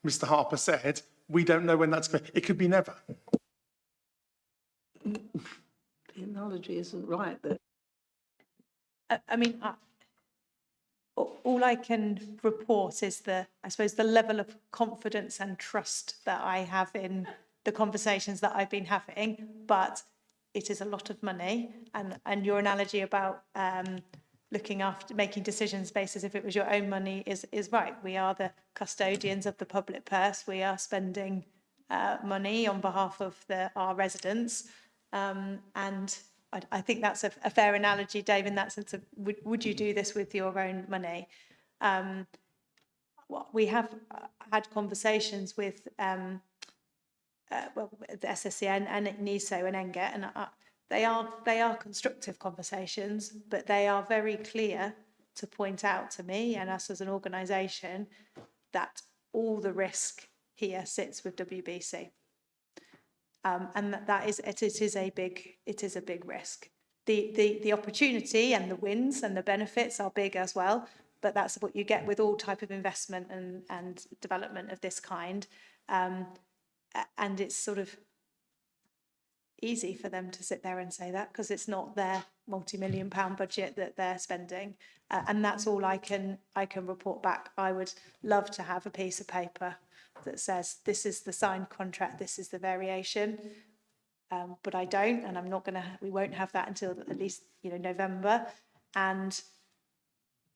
Mr. Harper said, we don't know when that's going. It could be never. The analogy isn't right. I mean, all I can report is I suppose the level of confidence and trust that I have in the conversations that I've been having, but it is a lot of money. And your analogy about looking after, making decisions based as if it was your own money is right. We are the custodians of the public purse. We are spending money on behalf of our residents. And I think that's a fair analogy, Dave, in that sense of, would you do this with your own money? We have had conversations with the SSCN and NISO and NGET, and they are constructive conversations, but they are very clear to point out to me and us as an organisation that all the risk here sits with WBC. And it is a big risk. The opportunity and the wins and the benefits are big as well, but that's what you get with all type of investment and development of this kind. And it's sort of easy for them to sit there and say that because it's not their multi-million-pound budget that they're spending, and that's all I can report back. I would love to have a piece of paper that says this is the signed contract, this is the variation, but I don't, and we won't have that until at least November,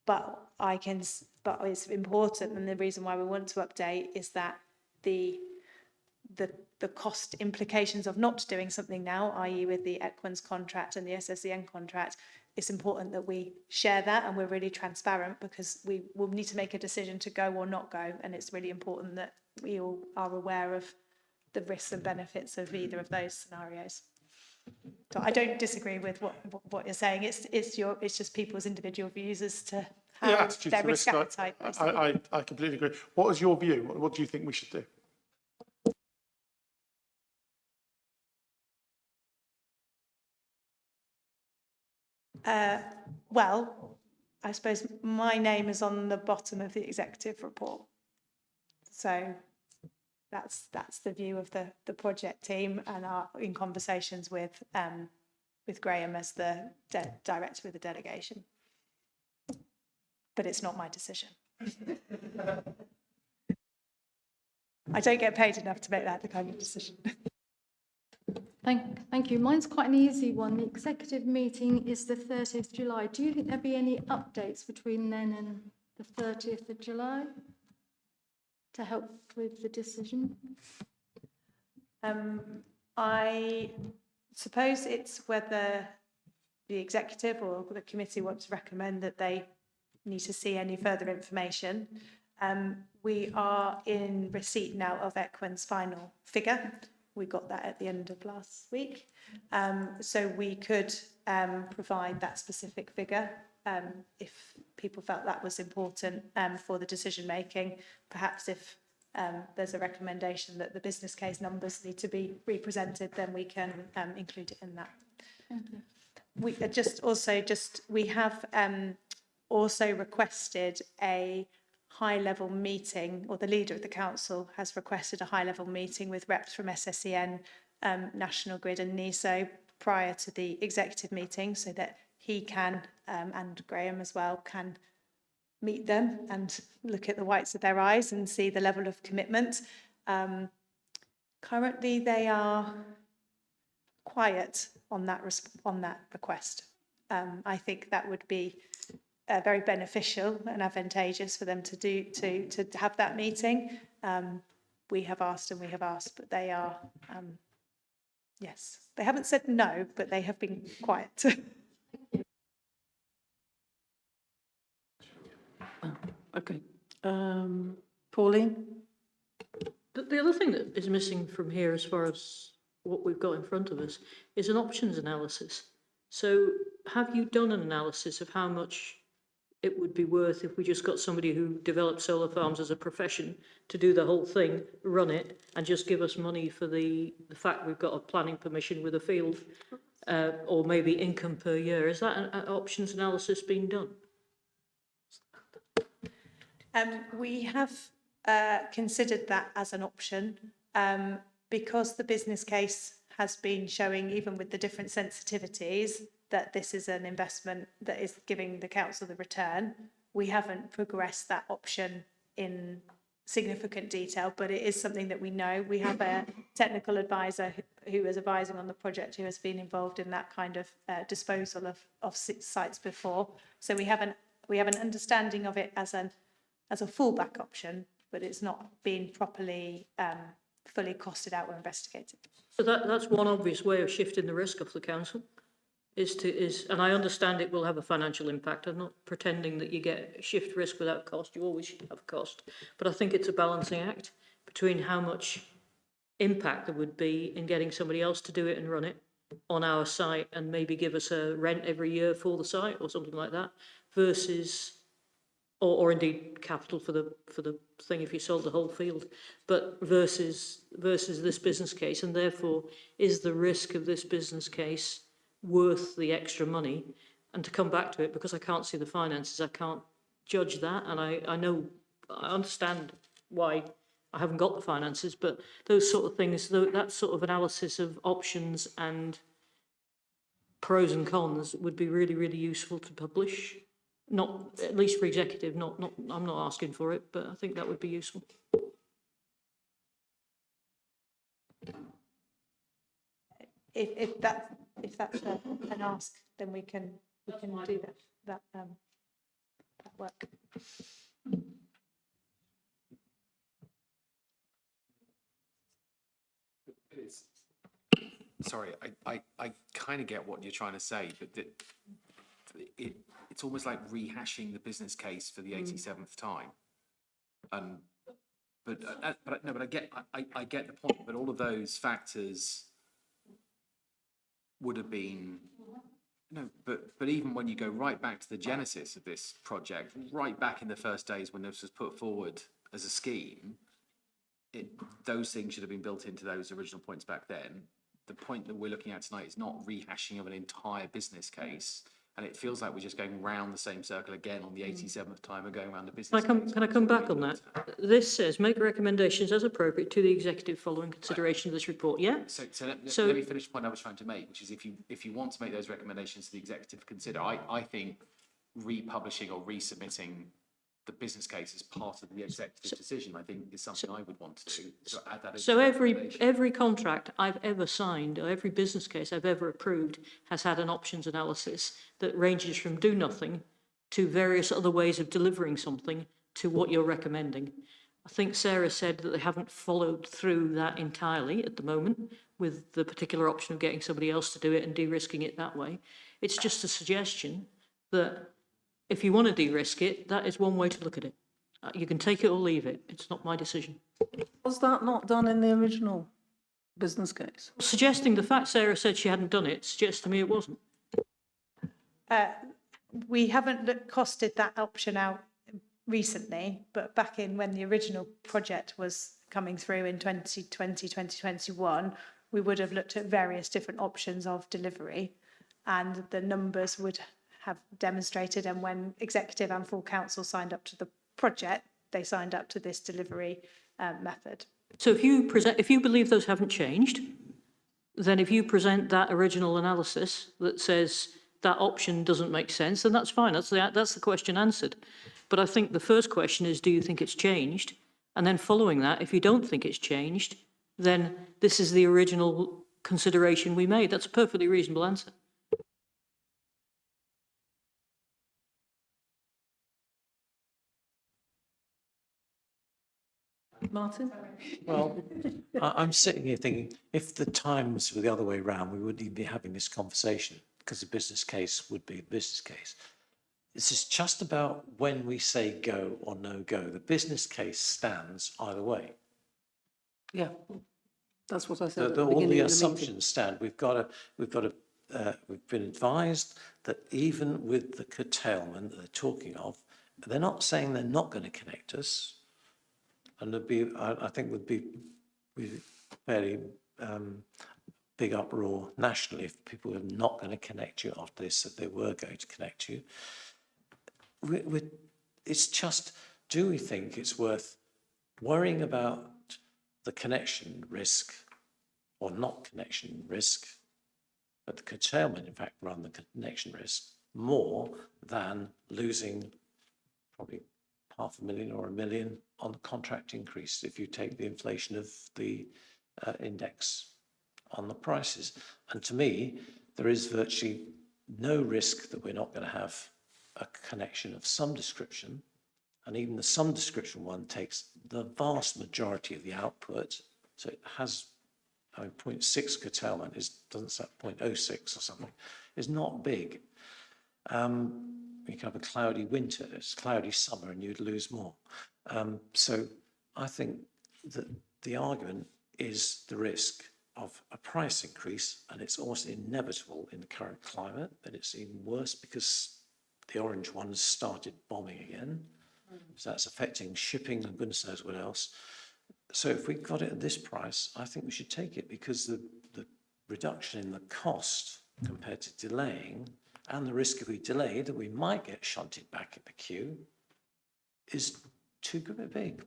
but it's important, and the reason why we want to update is that the cost implications of not doing something now, i.e. with the Equans contract and the SSEN contract, it's important that we share that and we're really transparent, because we will need to make a decision to go or not go, and it's really important that we all are aware of the risks and benefits of either of those scenarios. So I don't disagree with what you're saying. It's just people's individual views as to how their risk appetite. I completely agree. What is your view? What do you think we should do? Well, I suppose my name is on the bottom of the executive report. So that's the view of the project team, and are in conversations with Graham as the director of the delegation. But it's not my decision. I don't get paid enough to make that kind of decision. Thank you. Mine's quite an easy one. The executive meeting is the 30th of July. Do you think there'll be any updates between then and the 30th of July to help with the decision? I suppose it's whether the executive or the committee want to recommend that they need to see any further information. We are in receipt now of Equin's final figure. We got that at the end of last week. So we could provide that specific figure if people felt that was important for the decision making. Perhaps if there's a recommendation that the business case numbers need to be represented, then we can include it in that. We we have also requested a high-level meeting, or the leader of the council has requested a high-level meeting with reps from SSEN, National Grid and NESO prior to the executive meeting, so that he can, and Graham as well, can meet them and look at the whites of their eyes and see the level of commitment. Currently, they are quiet on that request. I think that would be very beneficial and advantageous for them to have that meeting. We have asked and we have asked, but they are, yes, they haven't said no, but they have been quiet. Okay. Pauline? The other thing that is missing from here, as far as what we've got in front of us, is an options analysis. So have you done an analysis of how much it would be worth if we just got somebody who develops solar farms as a profession to do the whole thing, run it, and just give us money for the fact we've got a planning permission with a field, or maybe income per year? Is that an options analysis being done? We have considered that as an option because the business case has been showing, even with the different sensitivities, that this is an investment that is giving the council the return. We haven't progressed that option in significant detail, but it is something that we know. We have a technical advisor who is advising on the project who has been involved in that kind of disposal of sites before. So we have an understanding of it as a fallback option, but it's not been properly fully costed out or investigated. So that's one obvious way of shifting the risk of the council, and I understand it will have a financial impact. I'm not pretending that you get shift risk without cost. You always have cost, but I think it's a balancing act between how much impact there would be in getting somebody else to do it and run it on our site and maybe give us a rent every year for the site or something like that, versus or indeed capital for the thing if you sold the whole field, but versus this business case. And therefore, is the risk of this business case worth the extra money? And to come back to it, because I can't see the finances, I can't judge that. And I understand why I haven't got the finances, but those sort of things, that sort of analysis of options and pros and cons would be really, really useful to publish. Not, at least for executive, I'm not asking for it, but I think that would be useful. If that's an ask, then we can do that work. Sorry, I kind of get what you're trying to say, but it's almost like rehashing the business case for the 87th time. But I get the point. But all of those factors would have been But even when you go right back to the genesis of this project, right back in the first days when this was put forward as a scheme, those things should have been built into those original points back then. The point that we're looking at tonight is not rehashing of an entire business case, and it feels like we're just going round the same circle again on the 87th time and going around the business case. Can I come back on that? This says, make recommendations as appropriate to the executive following consideration of this report, yeah? So let me finish the point I was trying to make, which is if you want to make those recommendations to the executive to consider, I think republishing or resubmitting the business case as part of the executive decision, I think, is something I would want to do. So add that. So every contract I've ever signed, or every business case I've ever approved, has had an options analysis that ranges from do nothing to various other ways of delivering something to what you're recommending. I think Sarah said that they haven't followed through that entirely at the moment with the particular option of getting somebody else to do it and de-risking it that way. It's just a suggestion that if you want to de-risk it, that is one way to look at it. You can take it or leave it. It's not my decision. Was that not done in the original business case? Suggesting the fact Sarah said she hadn't done it suggests to me it wasn't. we haven't costed that option out recently, but back in when the original project was coming through in 2020, 2021, we would have looked at various different options of delivery, and the numbers would have demonstrated, and when executive and full council signed up to the project, they signed up to this delivery method. So if you believe those haven't changed, then if you present that original analysis that says that option doesn't make sense, then that's fine. That's the question answered. But I think the first question is, do you think it's changed? And then following that, if you don't think it's changed, then this is the original consideration we made. That's a perfectly reasonable answer. Martin? Well, I'm sitting here thinking, if the times were the other way around, we wouldn't even be having this conversation, because the business case would be the business case. This is just about when we say go or no go. The business case stands either way. Yeah, that's what I said at the All beginning the of the meeting. assumptions stand. We've been advised that even with the curtailment that they're talking of, they're not saying they're not going to connect us. And I think would be fairly big uproar nationally if people are not going to connect you after they said they were going to connect you. It's just, do we think it's worth worrying about the connection risk or not connection risk, but the curtailment, in fact, run the connection risk more than losing probably 500,000 or 1 million on the contract increase if you take the inflation of the index on the prices. And to me, there is virtually no risk that we're not going to have a connection of some description. And even the some description one takes the vast majority of the output. So it has, 0.6 curtailment doesn't say 0.06 or something, is not big. You can have a cloudy winter, it's cloudy summer, and you'd lose more. So I think that the argument is the risk of a price increase, and it's almost inevitable in the current climate, that it's even worse because the orange ones started bombing again. So that's affecting shipping and goodness knows what else. So if we got it at this price, I think we should take it, because the reduction in the cost compared to delaying, and the risk if we delay that we might get shunted back in the queue, is too big.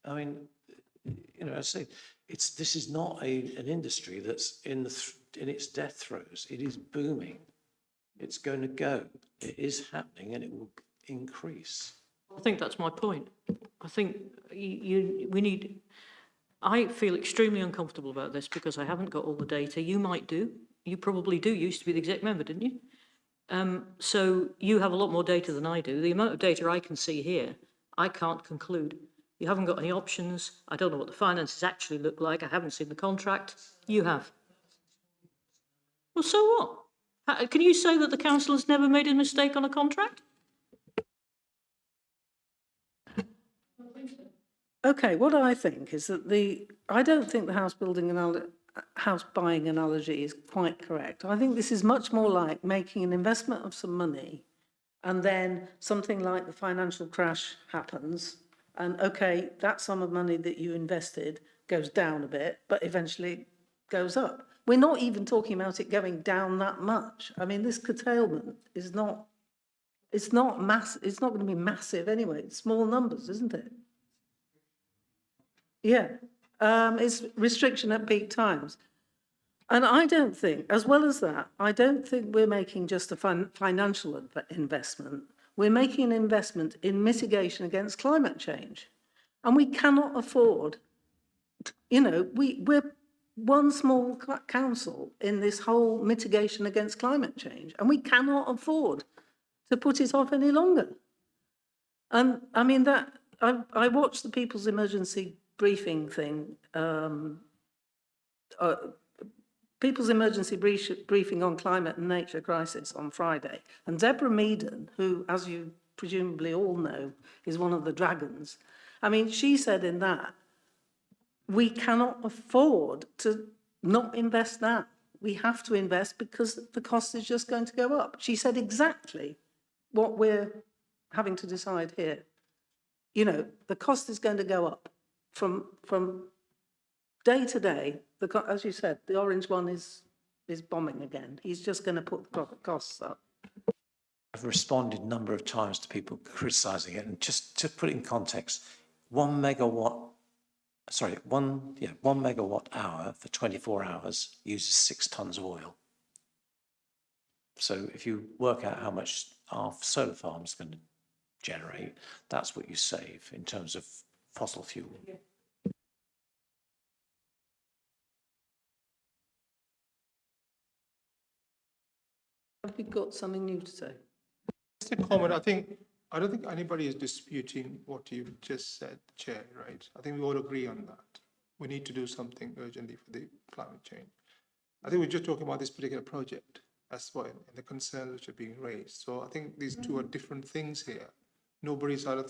I mean, I say this is not an industry that's in its death throes. It is booming. It's going to go. It is happening, and it will increase. I think that's my point. I think I feel extremely uncomfortable about this because I haven't got all the data. You might do. You probably do. You used to be the exec member, didn't you? So you have a lot more data than I do. The amount of data I can see here, I can't conclude. You haven't got any options. I don't know what the finances actually look like. I haven't seen the contract. You have. Well, so what? Can you say that the council has never made a mistake on a contract? Okay, what I think is that I don't think the house buying analogy is quite correct. I think this is much more like making an investment of some money, and then something like the financial crash happens, and okay, that sum of money that you invested goes down a bit, but eventually goes up. We're not even talking about it going down that much. I mean, this curtailment is not, it's not going to be massive anyway. It's small numbers, isn't it? Yeah, it's restriction at peak times. And I don't think, as well as that, I don't think we're making just a financial investment. We're making an investment in mitigation against climate change. And we cannot afford, we're one small council in this whole mitigation against climate change, and we cannot afford to put it off any longer. And I mean, I watched the People's Emergency Briefing thing, People's Emergency Briefing on Climate and Nature Crisis on Friday. And Deborah Meaden, who, as you presumably all know, is one of the dragons, I mean, she said in that, we cannot afford to not invest now. We have to invest because the cost is just going to go up. She said exactly what we're having to decide here, you know, the cost is going to go up from day to day. As you said, the orange one is bombing again. He's just going to put the costs up. I've responded a number of times to people criticising it, and just to put it in context, 1 megawatt hour for 24 hours uses 6 tonnes of oil. So if you work out how much our solar farm is going to generate, that's what you save in terms of fossil fuel. Have we got something new to say? Just a comment, I don't think anybody is disputing what you've just said, Chair, right? I think we all agree on that. We need to do something urgently for the climate change. I think we're just talking about this particular project. That's why, and the concerns which are being raised. So I think these two are different things here. Nobody's on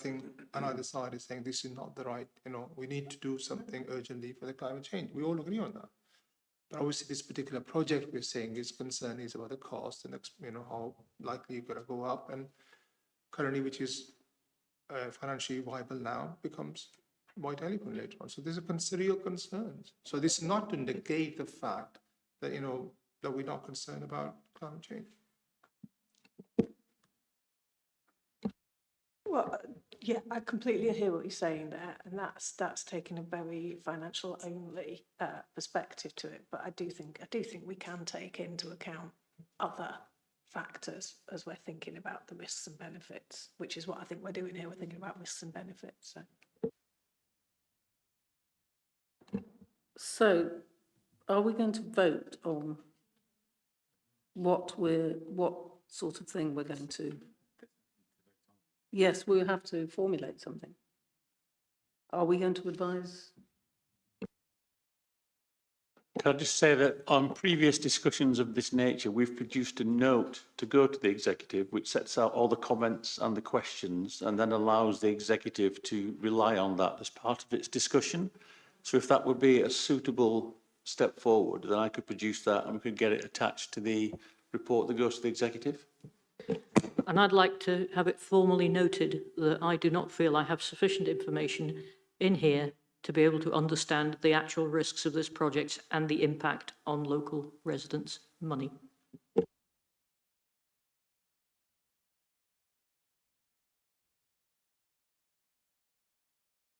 either side is saying this is not the right, we need to do something urgently for the climate change. We all agree on that. But obviously this particular project we're saying is concern is about the cost and, how likely it's going to go up, and currently, which is financially viable now, becomes quite eloquent later on. So there's a real concerns. So this is not to negate the fact that, that we're not concerned about climate change. Well, yeah, I completely hear what you're saying there, and that's taking a very financial only perspective to it. But I do think we can take into account other factors as we're thinking about the risks and benefits, which is what I think we're doing here. We're thinking about risks and benefits. So, are we going to vote on what sort of thing we're going to? Yes, we have to formulate something. Are we going to advise? Can I just say that on previous discussions of this nature, we've produced a note to go to the executive, which sets out all the comments and the questions, and then allows the executive to rely on that as part of its discussion. So if that would be a suitable step forward, then I could produce that and we could get it attached to the report that goes to the executive. And I'd like to have it formally noted that I do not feel I have sufficient information in here to be able to understand the actual risks of this project and the impact on local residents' money.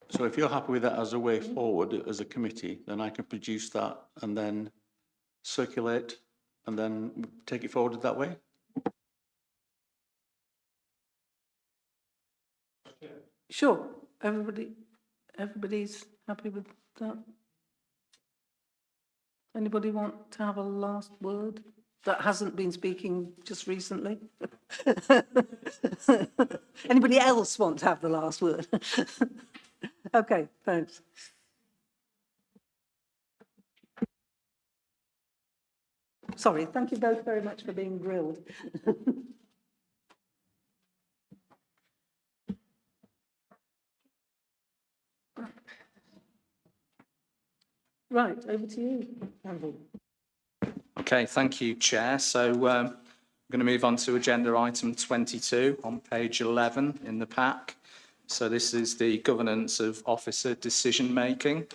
So if you're happy with that as a way forward as a committee, then I can produce that and then circulate and then take it forward that way. Sure. Everybody's happy with that? Anybody want to have a last word that hasn't been speaking just recently? Anybody else want to have the last word? Okay, thanks. Sorry, thank you both very much for being grilled. Right, over to you, Andrew. Okay, thank you, Chair. So I'm going to move on to agenda item 22 on page 11 in the pack. So this is the governance of officer decision making.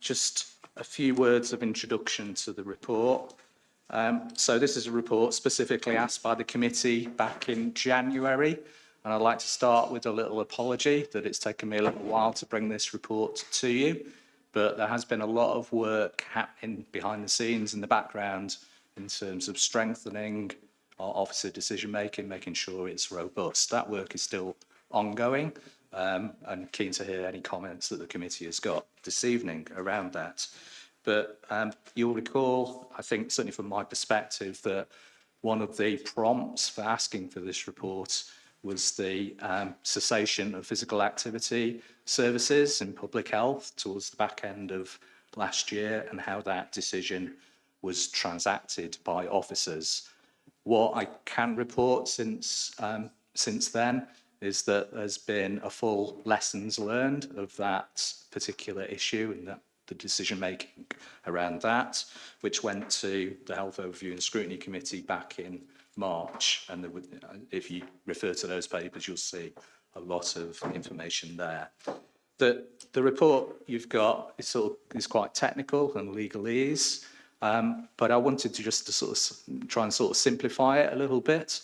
Just a few words of introduction to the report. So this is a report specifically asked by the committee back in January. And I'd like to start with a little apology that it's taken me a little while to bring this report to you. But there has been a lot of work happening behind the scenes in the background in terms of strengthening our officer decision making, making sure it's robust. That work is still ongoing, and keen to hear any comments that the committee has got this evening around that. But you'll recall, I think certainly from my perspective, that one of the prompts for asking for this report was the cessation of physical activity services in public health towards the back end of last year, and how that decision was transacted by officers. What I can report since then is that there's been a full lessons learned of that particular issue, and that the decision-making around that, which went to the Health Overview and Scrutiny Committee back in March. And if you refer to those papers, you'll see a lot of information there. The report you've got is quite technical and legalese, but I wanted to just try and simplify it a little bit.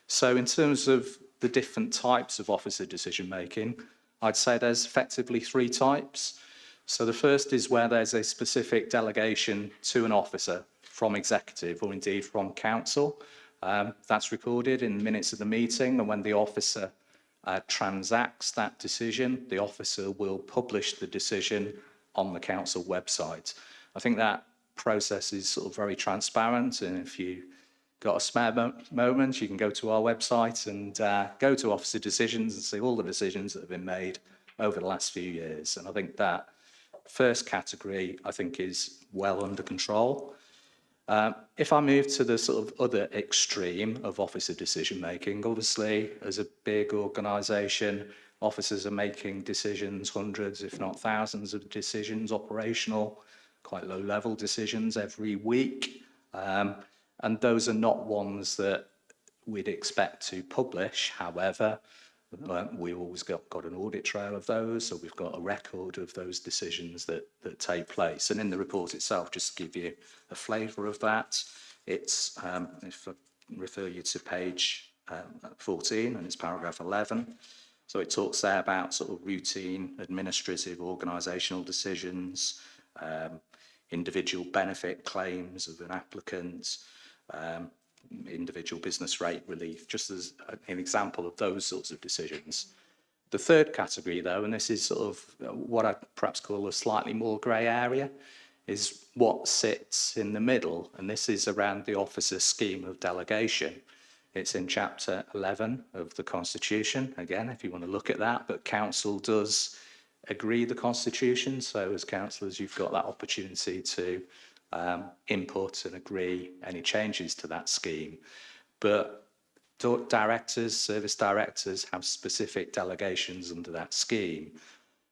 So in terms of the different types of officer decision-making, I'd say there's effectively 3 types. So the first is where there's a specific delegation to an officer from executive or indeed from council. That's recorded in minutes of the meeting, and when the officer transacts that decision, the officer will publish the decision on the council website. I think that process is very transparent, and if you got a spare moment, you can go to our website and go to officer decisions and see all the decisions that have been made over the last few years. And I think that first category, is well under control. If I move to the other extreme of officer decision-making, obviously, as a big organisation, officers are making decisions, hundreds, if not thousands of decisions, operational, quite low-level decisions every week. And those are not ones that we'd expect to publish. However, we've always got an audit trail of those, so we've got a record of those decisions that take place. And in the report itself, just to give you a flavour of that, it's, if I refer you to page 14, and it's paragraph 11. So it talks there about routine administrative organisational decisions, individual benefit claims of an applicant, individual business rate relief, just as an example of those sorts of decisions. The third category, though, and this is what I perhaps call a slightly more grey area, is what sits in the middle, and this is around the officer scheme of delegation. It's in chapter 11 of the Constitution, again, if you want to look at that, but council does agree the Constitution, so as councillors you've got that opportunity to input and agree any changes to that scheme. But directors, service directors have specific delegations under that scheme.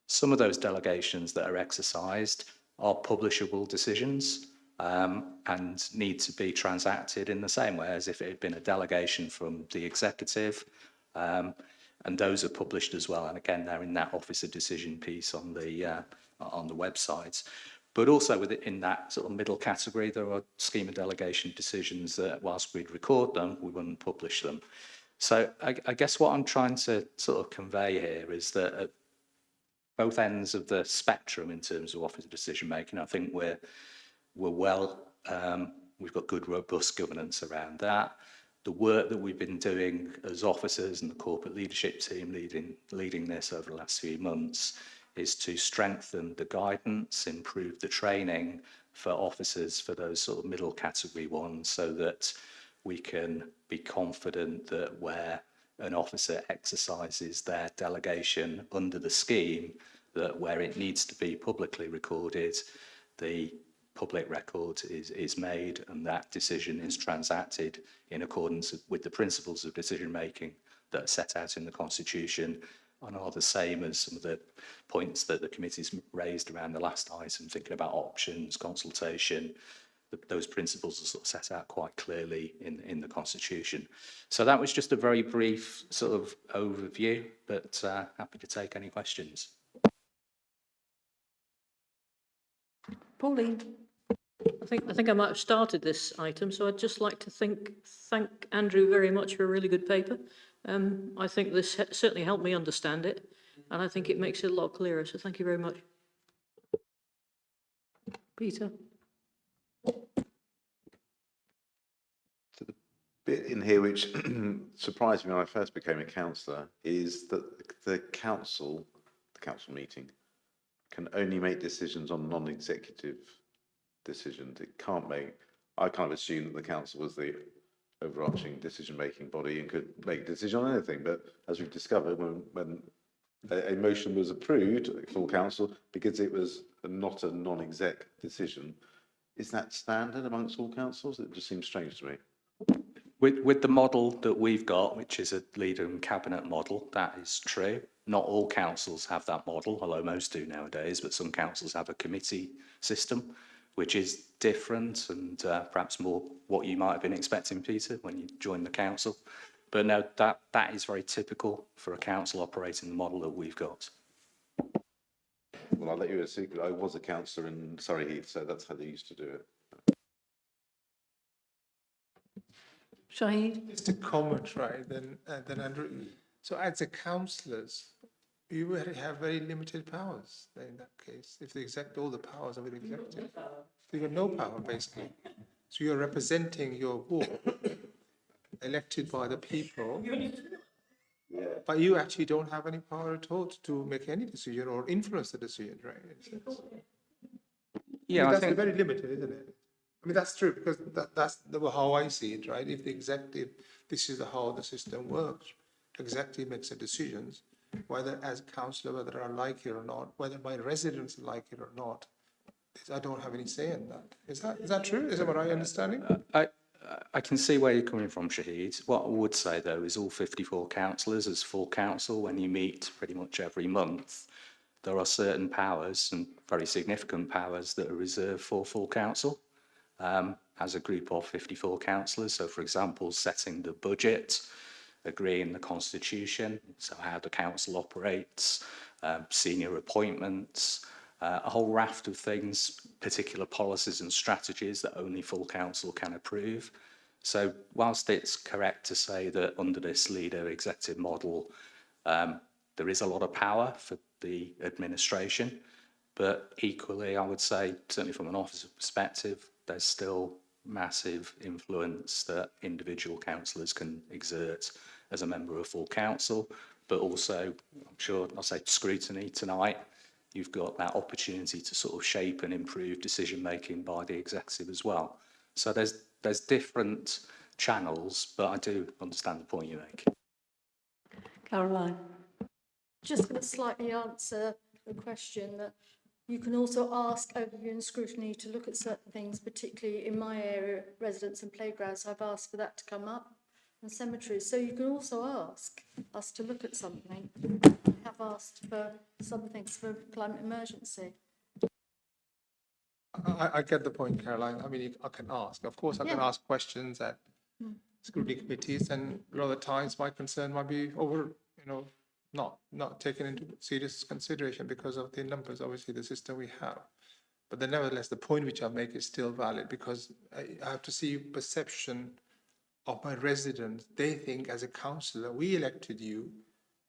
Some of those delegations that are exercised are publishable decisions and need to be transacted in the same way as if it had been a delegation from the executive. And those are published as well. And again, they're in that officer decision piece on the website. But also within that middle category, there are scheme of delegation decisions that, whilst we'd record them, we wouldn't publish them. So I guess what I'm trying to convey here is that at both ends of the spectrum in terms of officer decision making, I think we're well, we've got good, robust governance around that. The work that we've been doing as officers and the corporate leadership team leading this over the last few months is to strengthen the guidance, improve the training for officers for those middle category ones, so that we can be confident that where an officer exercises their delegation under the scheme, that where it needs to be publicly recorded, the public record is made and that decision is transacted in accordance with the principles of decision making that are set out in the Constitution and are the same as some of the points that the committee's raised around the last item, thinking about options, consultation. Those principles are set out quite clearly in the Constitution. So that was just a very brief overview, but happy to take any questions. Pauline. I think I might have started this item, so I'd just like to thank Andrew very much for a really good paper. I think this certainly helped me understand it, and I think it makes it a lot clearer, so thank you very much. Peter. So the bit in here which surprised me when I first became a councillor is that the council meeting, can only make decisions on non-executive decisions. It can't make, I kind of assumed that the council was the overarching decision-making body and could make a decision on anything. But as we've discovered, when a motion was approved, full council, because it was not a non-exec decision, is that standard amongst all councils? It just seems strange to me. With the model that we've got, which is a leader and cabinet model, that is true. Not all councils have that model, although most do nowadays, but some councils have a committee system, which is different and perhaps more what you might have been expecting, Peter, when you joined the council. But no, that is very typical for a council operating the model that we've got. Well, I'll let you a secret. I was a councillor in Surrey Heath, so that's how they used to do it. Shahid? Just a comment, right, then Andrew. So as a councillors, you will have very limited powers in that case. If all the powers are with the executive, you got no power basically. So you're representing your ward, elected by the people, but you actually don't have any power at all to make any decision or influence the decision, right? Yeah, that's very limited, isn't it? I mean, that's true because that's how I see it, right? If the executive, this is how the system works. Executive makes the decisions, whether as councillor, whether I like it or not, whether my residents like it or not. I don't have any say in that. Is that true? Is that what I understanding? I can see where you're coming from, Shahid. What I would say, though, is all 54 councillors as full council, when you meet pretty much every month, there are certain powers and very significant powers that are reserved for full council as a group of 54 councillors. So, for example, setting the budget, agreeing the constitution, so how the council operates, senior appointments, a whole raft of things, particular policies and strategies that only full council can approve. So whilst it's correct to say that under this leader executive model, there is a lot of power for the administration, but equally, I would say, certainly from an officer perspective, there's still massive influence that individual councillors can exert as a member of full council, but also, I'm sure I'll say scrutiny tonight, you've got that opportunity to sort of shape and improve decision making by the executive as well. So there's different channels, but I do understand the point you make. Caroline? Just going to slightly answer the question that you can also ask overview and scrutiny to look at certain things, particularly in my area, residents and playgrounds. I've asked for that to come up, and cemeteries. So you can also ask us to look at something. I have asked for some things for climate emergency. I get the point, Caroline. I mean, I can ask. Of course, I can ask questions at scrutiny committees, and a lot of the times my concern might be not taken into serious consideration because of the numbers, obviously, the system we have. But then nevertheless, the point which I make is still valid because I have to see perception of my residents. They think as a councillor, we elected you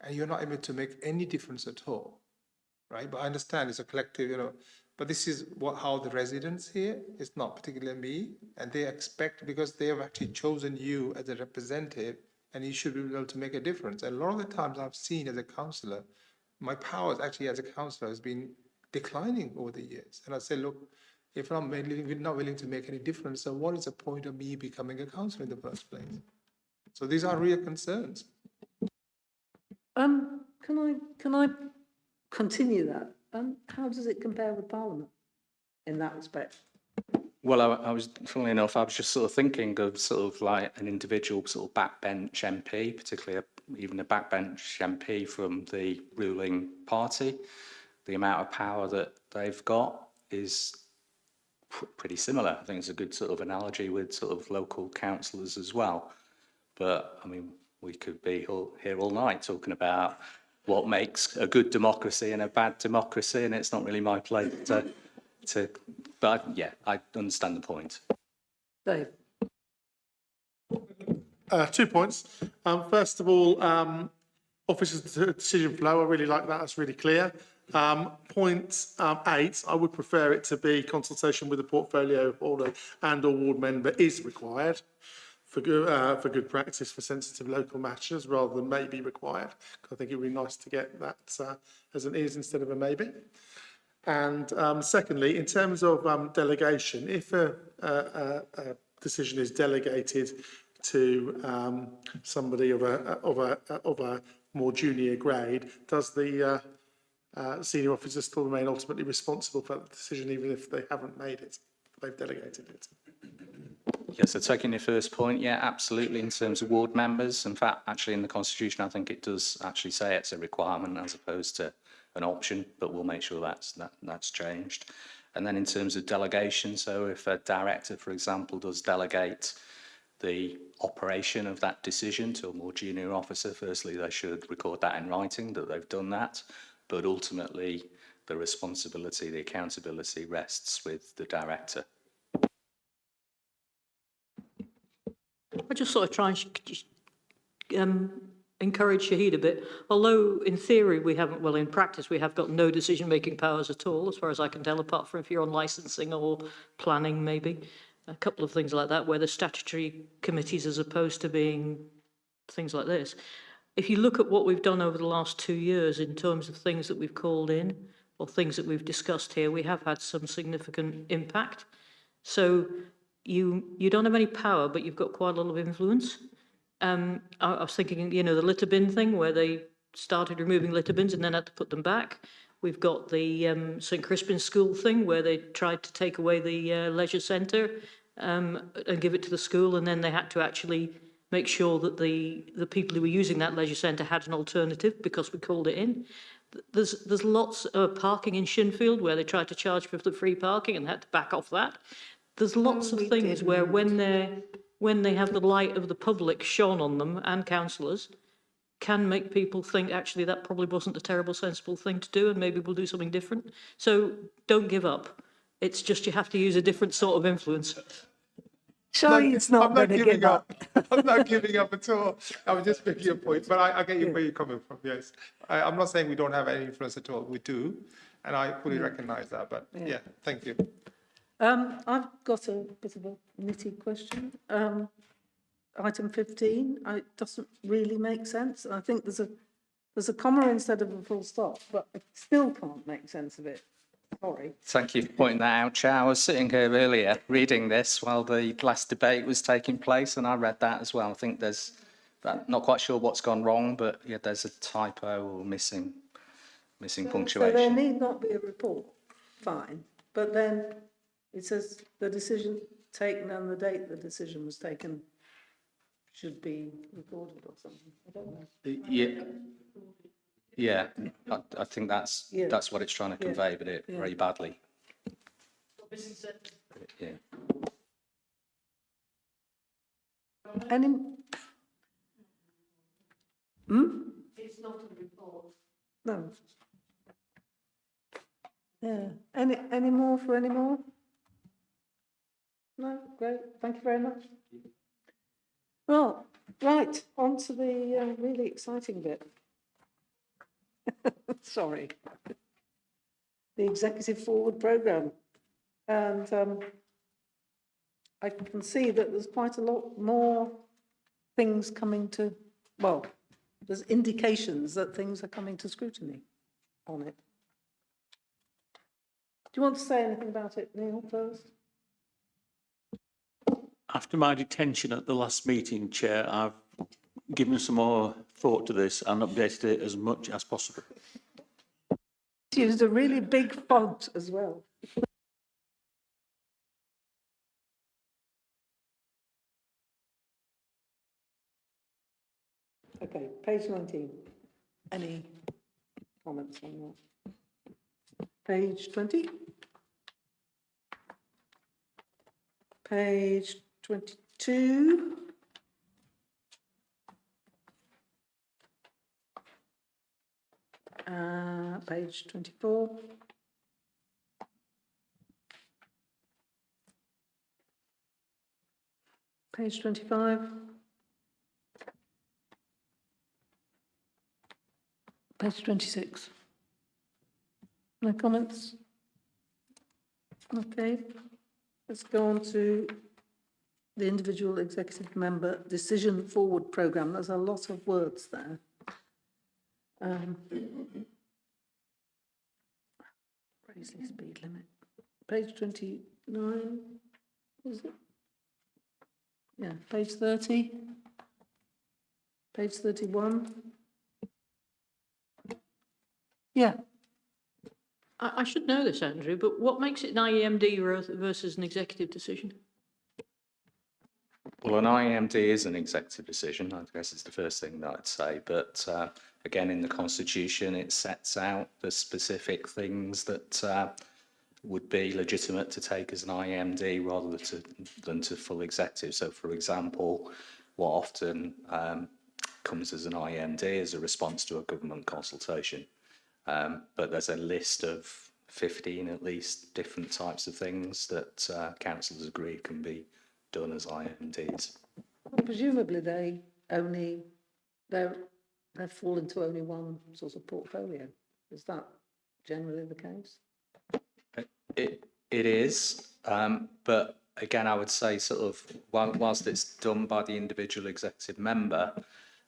and you're not able to make any difference at all, right? But I understand it's a collective, but this is how the residents here, it's not particularly me, and they expect, because they have actually chosen you as a representative, and you should be able to make a difference. And a lot of the times I've seen as a councillor, my powers actually as a councillor has been declining over the years. And I say, look, if we're not willing to make any difference, so what is the point of me becoming a councillor in the first place? So these are real concerns. Can I continue that? How does it compare with Parliament in that respect? Well, I was, funnily enough, I was just sort of thinking of sort of like an individual sort of backbench MP, particularly even a backbench MP from the ruling party. The amount of power that they've got is pretty similar. I think it's a good sort of analogy with sort of local councillors as well. But I mean, we could be here all night talking about what makes a good democracy and a bad democracy, and it's not really my place to but yeah, I understand the point. Dave? 2 points. First of all, officers' decision flow, I really like that, that's really clear. Point 8, I would prefer it to be consultation with the portfolio holder and or ward member is required for good practice for sensitive local matters rather than may be required. I think it would be nice to get that as an is instead of a maybe. And secondly, in terms of delegation, if a decision is delegated to somebody of a more junior grade, does the senior officer still remain ultimately responsible for that decision, even if they haven't made it, they've delegated it? Yeah, so taking your first point, yeah, absolutely, in terms of ward members. In fact, actually in the Constitution, I think it does actually say it's a requirement as opposed to an option, but we'll make sure that's changed. And then in terms of delegation, so if a director, for example, does delegate the operation of that decision to a more junior officer, firstly, they should record that in writing, that they've done that, but ultimately the responsibility, the accountability rests with the director. I just sort of try and encourage Shahid a bit. Although in theory we haven't, well, in practice we have got no decision-making powers at all, as far as I can tell, apart from if you're on licensing or planning, maybe. A couple of things like that, where the statutory committees as opposed to being things like this. If you look at what we've done over the last 2 years in terms of things that we've called in or things that we've discussed here, we have had some significant impact. So you don't have any power, but you've got quite a lot of influence. I was thinking, you know, the litter bin thing where they started removing litter bins and then had to put them back. We've got the St Crispin School thing where they tried to take away the leisure centre and give it to the school, and then they had to actually make sure that the people who were using that leisure centre had an alternative because we called it in. There's lots of parking in Shinfield where they tried to charge for the free parking and had to back off that. There's lots of things where when they have the light of the public shone on them and councillors, can make people think actually that probably wasn't a terrible sensible thing to do and maybe we'll do something different. So don't give up. It's just you have to use a different sort of influence. Sorry, it's not going to give up. I'm not giving up at all. I was just making a point, but I get where you're coming from, yes. I'm not saying we don't have any influence at all. We do, and I fully recognise that, but yeah, thank you. I've got a bit of a nitty question. Item 15, it doesn't really make sense. I think there's a comma instead of a full stop, but I still can't make sense of it. Sorry. Thank you for pointing that out, Chair. I was sitting here earlier reading this while the last debate was taking place, and I read that as well. I think there's, not quite sure what's gone wrong, but yeah, there's a typo or missing punctuation. So there need not be a report, fine. But then it says the decision taken and the date the decision was taken should be recorded or something. I don't know. Yeah, I think that's what it's trying to convey, but it very badly. Yeah. Any? It's not a report. No. Yeah. Any more for any more? No, great. Thank you very much. Well, right, on to the really exciting bit. Sorry. The Executive Forward Programme. And I can see that there's quite a lot more things coming to, well, there's indications that things are coming to scrutiny on it. Do you want to say anything about it, Neil, first? After my detention at the last meeting, Chair, I've given some more thought to this and updated it as much as possible. Used a really big font as well. Okay, page 19. Any comments on that? Page 20. Page 22. Page 24. Page 25. Page 26. No comments? Okay. Let's go on to the individual executive member decision forward programme. There's a lot of words there. Raise the speed limit. Page 29, is it? Yeah, page 30. Page 31. Yeah. I should know this, Andrew, but what makes it an IEMD versus an executive decision? Well, an IMD is an executive decision, I guess is the first thing that I'd say. But again, in the Constitution, it sets out the specific things that would be legitimate to take as an IMD rather than to full executive. So, for example, what often comes as an IMD is a response to a government consultation. But there's a list of 15 at least different types of things that councillors agree can be done as IMDs. Presumably they fall into only one sort of portfolio. Is that generally the case? It is, but again, I would say sort of whilst it's done by the individual executive member,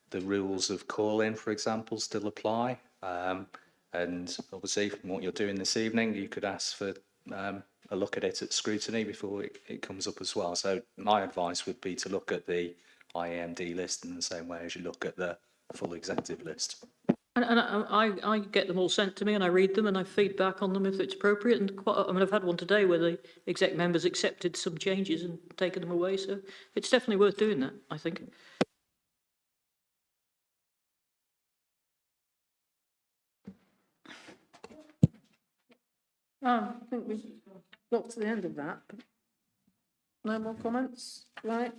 the rules of call-in, for example, still apply. And obviously, from what you're doing this evening, you could ask for a look at it at scrutiny before it comes up as well. So my advice would be to look at the IMD list in the same way as you look at the full executive list. And I get them all sent to me and I read them and I feed back on them if it's appropriate. And I've had one today where the exec members accepted some changes and taken them away. So it's definitely worth doing that, I think. I think we've got to the end of that. No more comments, right?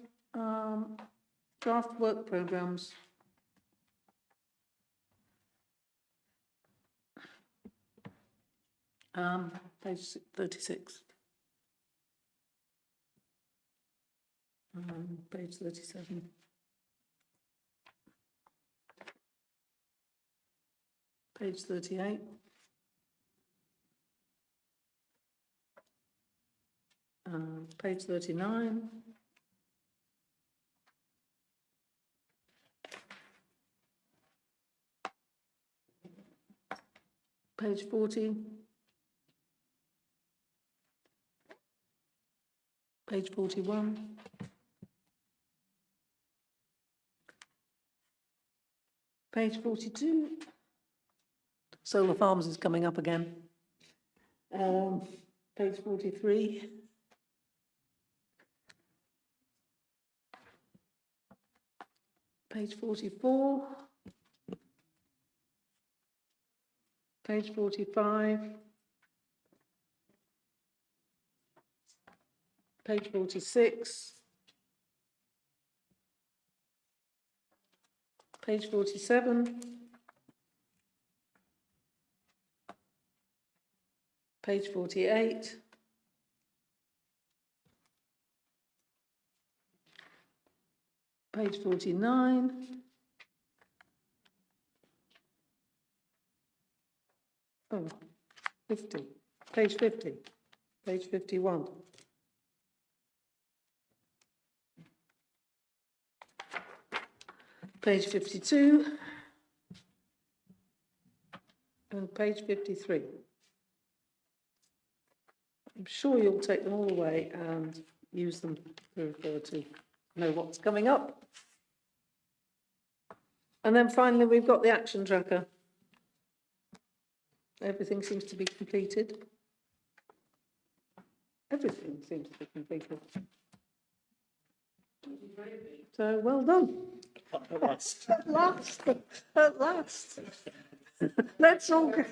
Draft work programmes. Page 36. Page 37. Page 38. Page 39. Page 40. Page 41. Page 42. Solar farms is coming up again. Page 43. Page 44. Page 45. Page 46. Page 47. Page 48. Page 49. Oh, 50. Page 50. Page 51. Page 52. And page 53. I'm sure you'll take them all away and use them to refer to know what's coming up. And then finally, we've got the action tracker. Everything seems to be completed. Everything seems to be completed. So, well done. At last. At last. At last. Let's all go.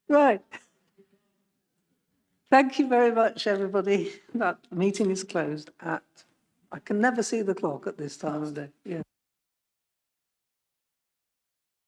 Right. Thank you very much, everybody. That meeting is closed at, I can never see the clock at this time of day. Yeah.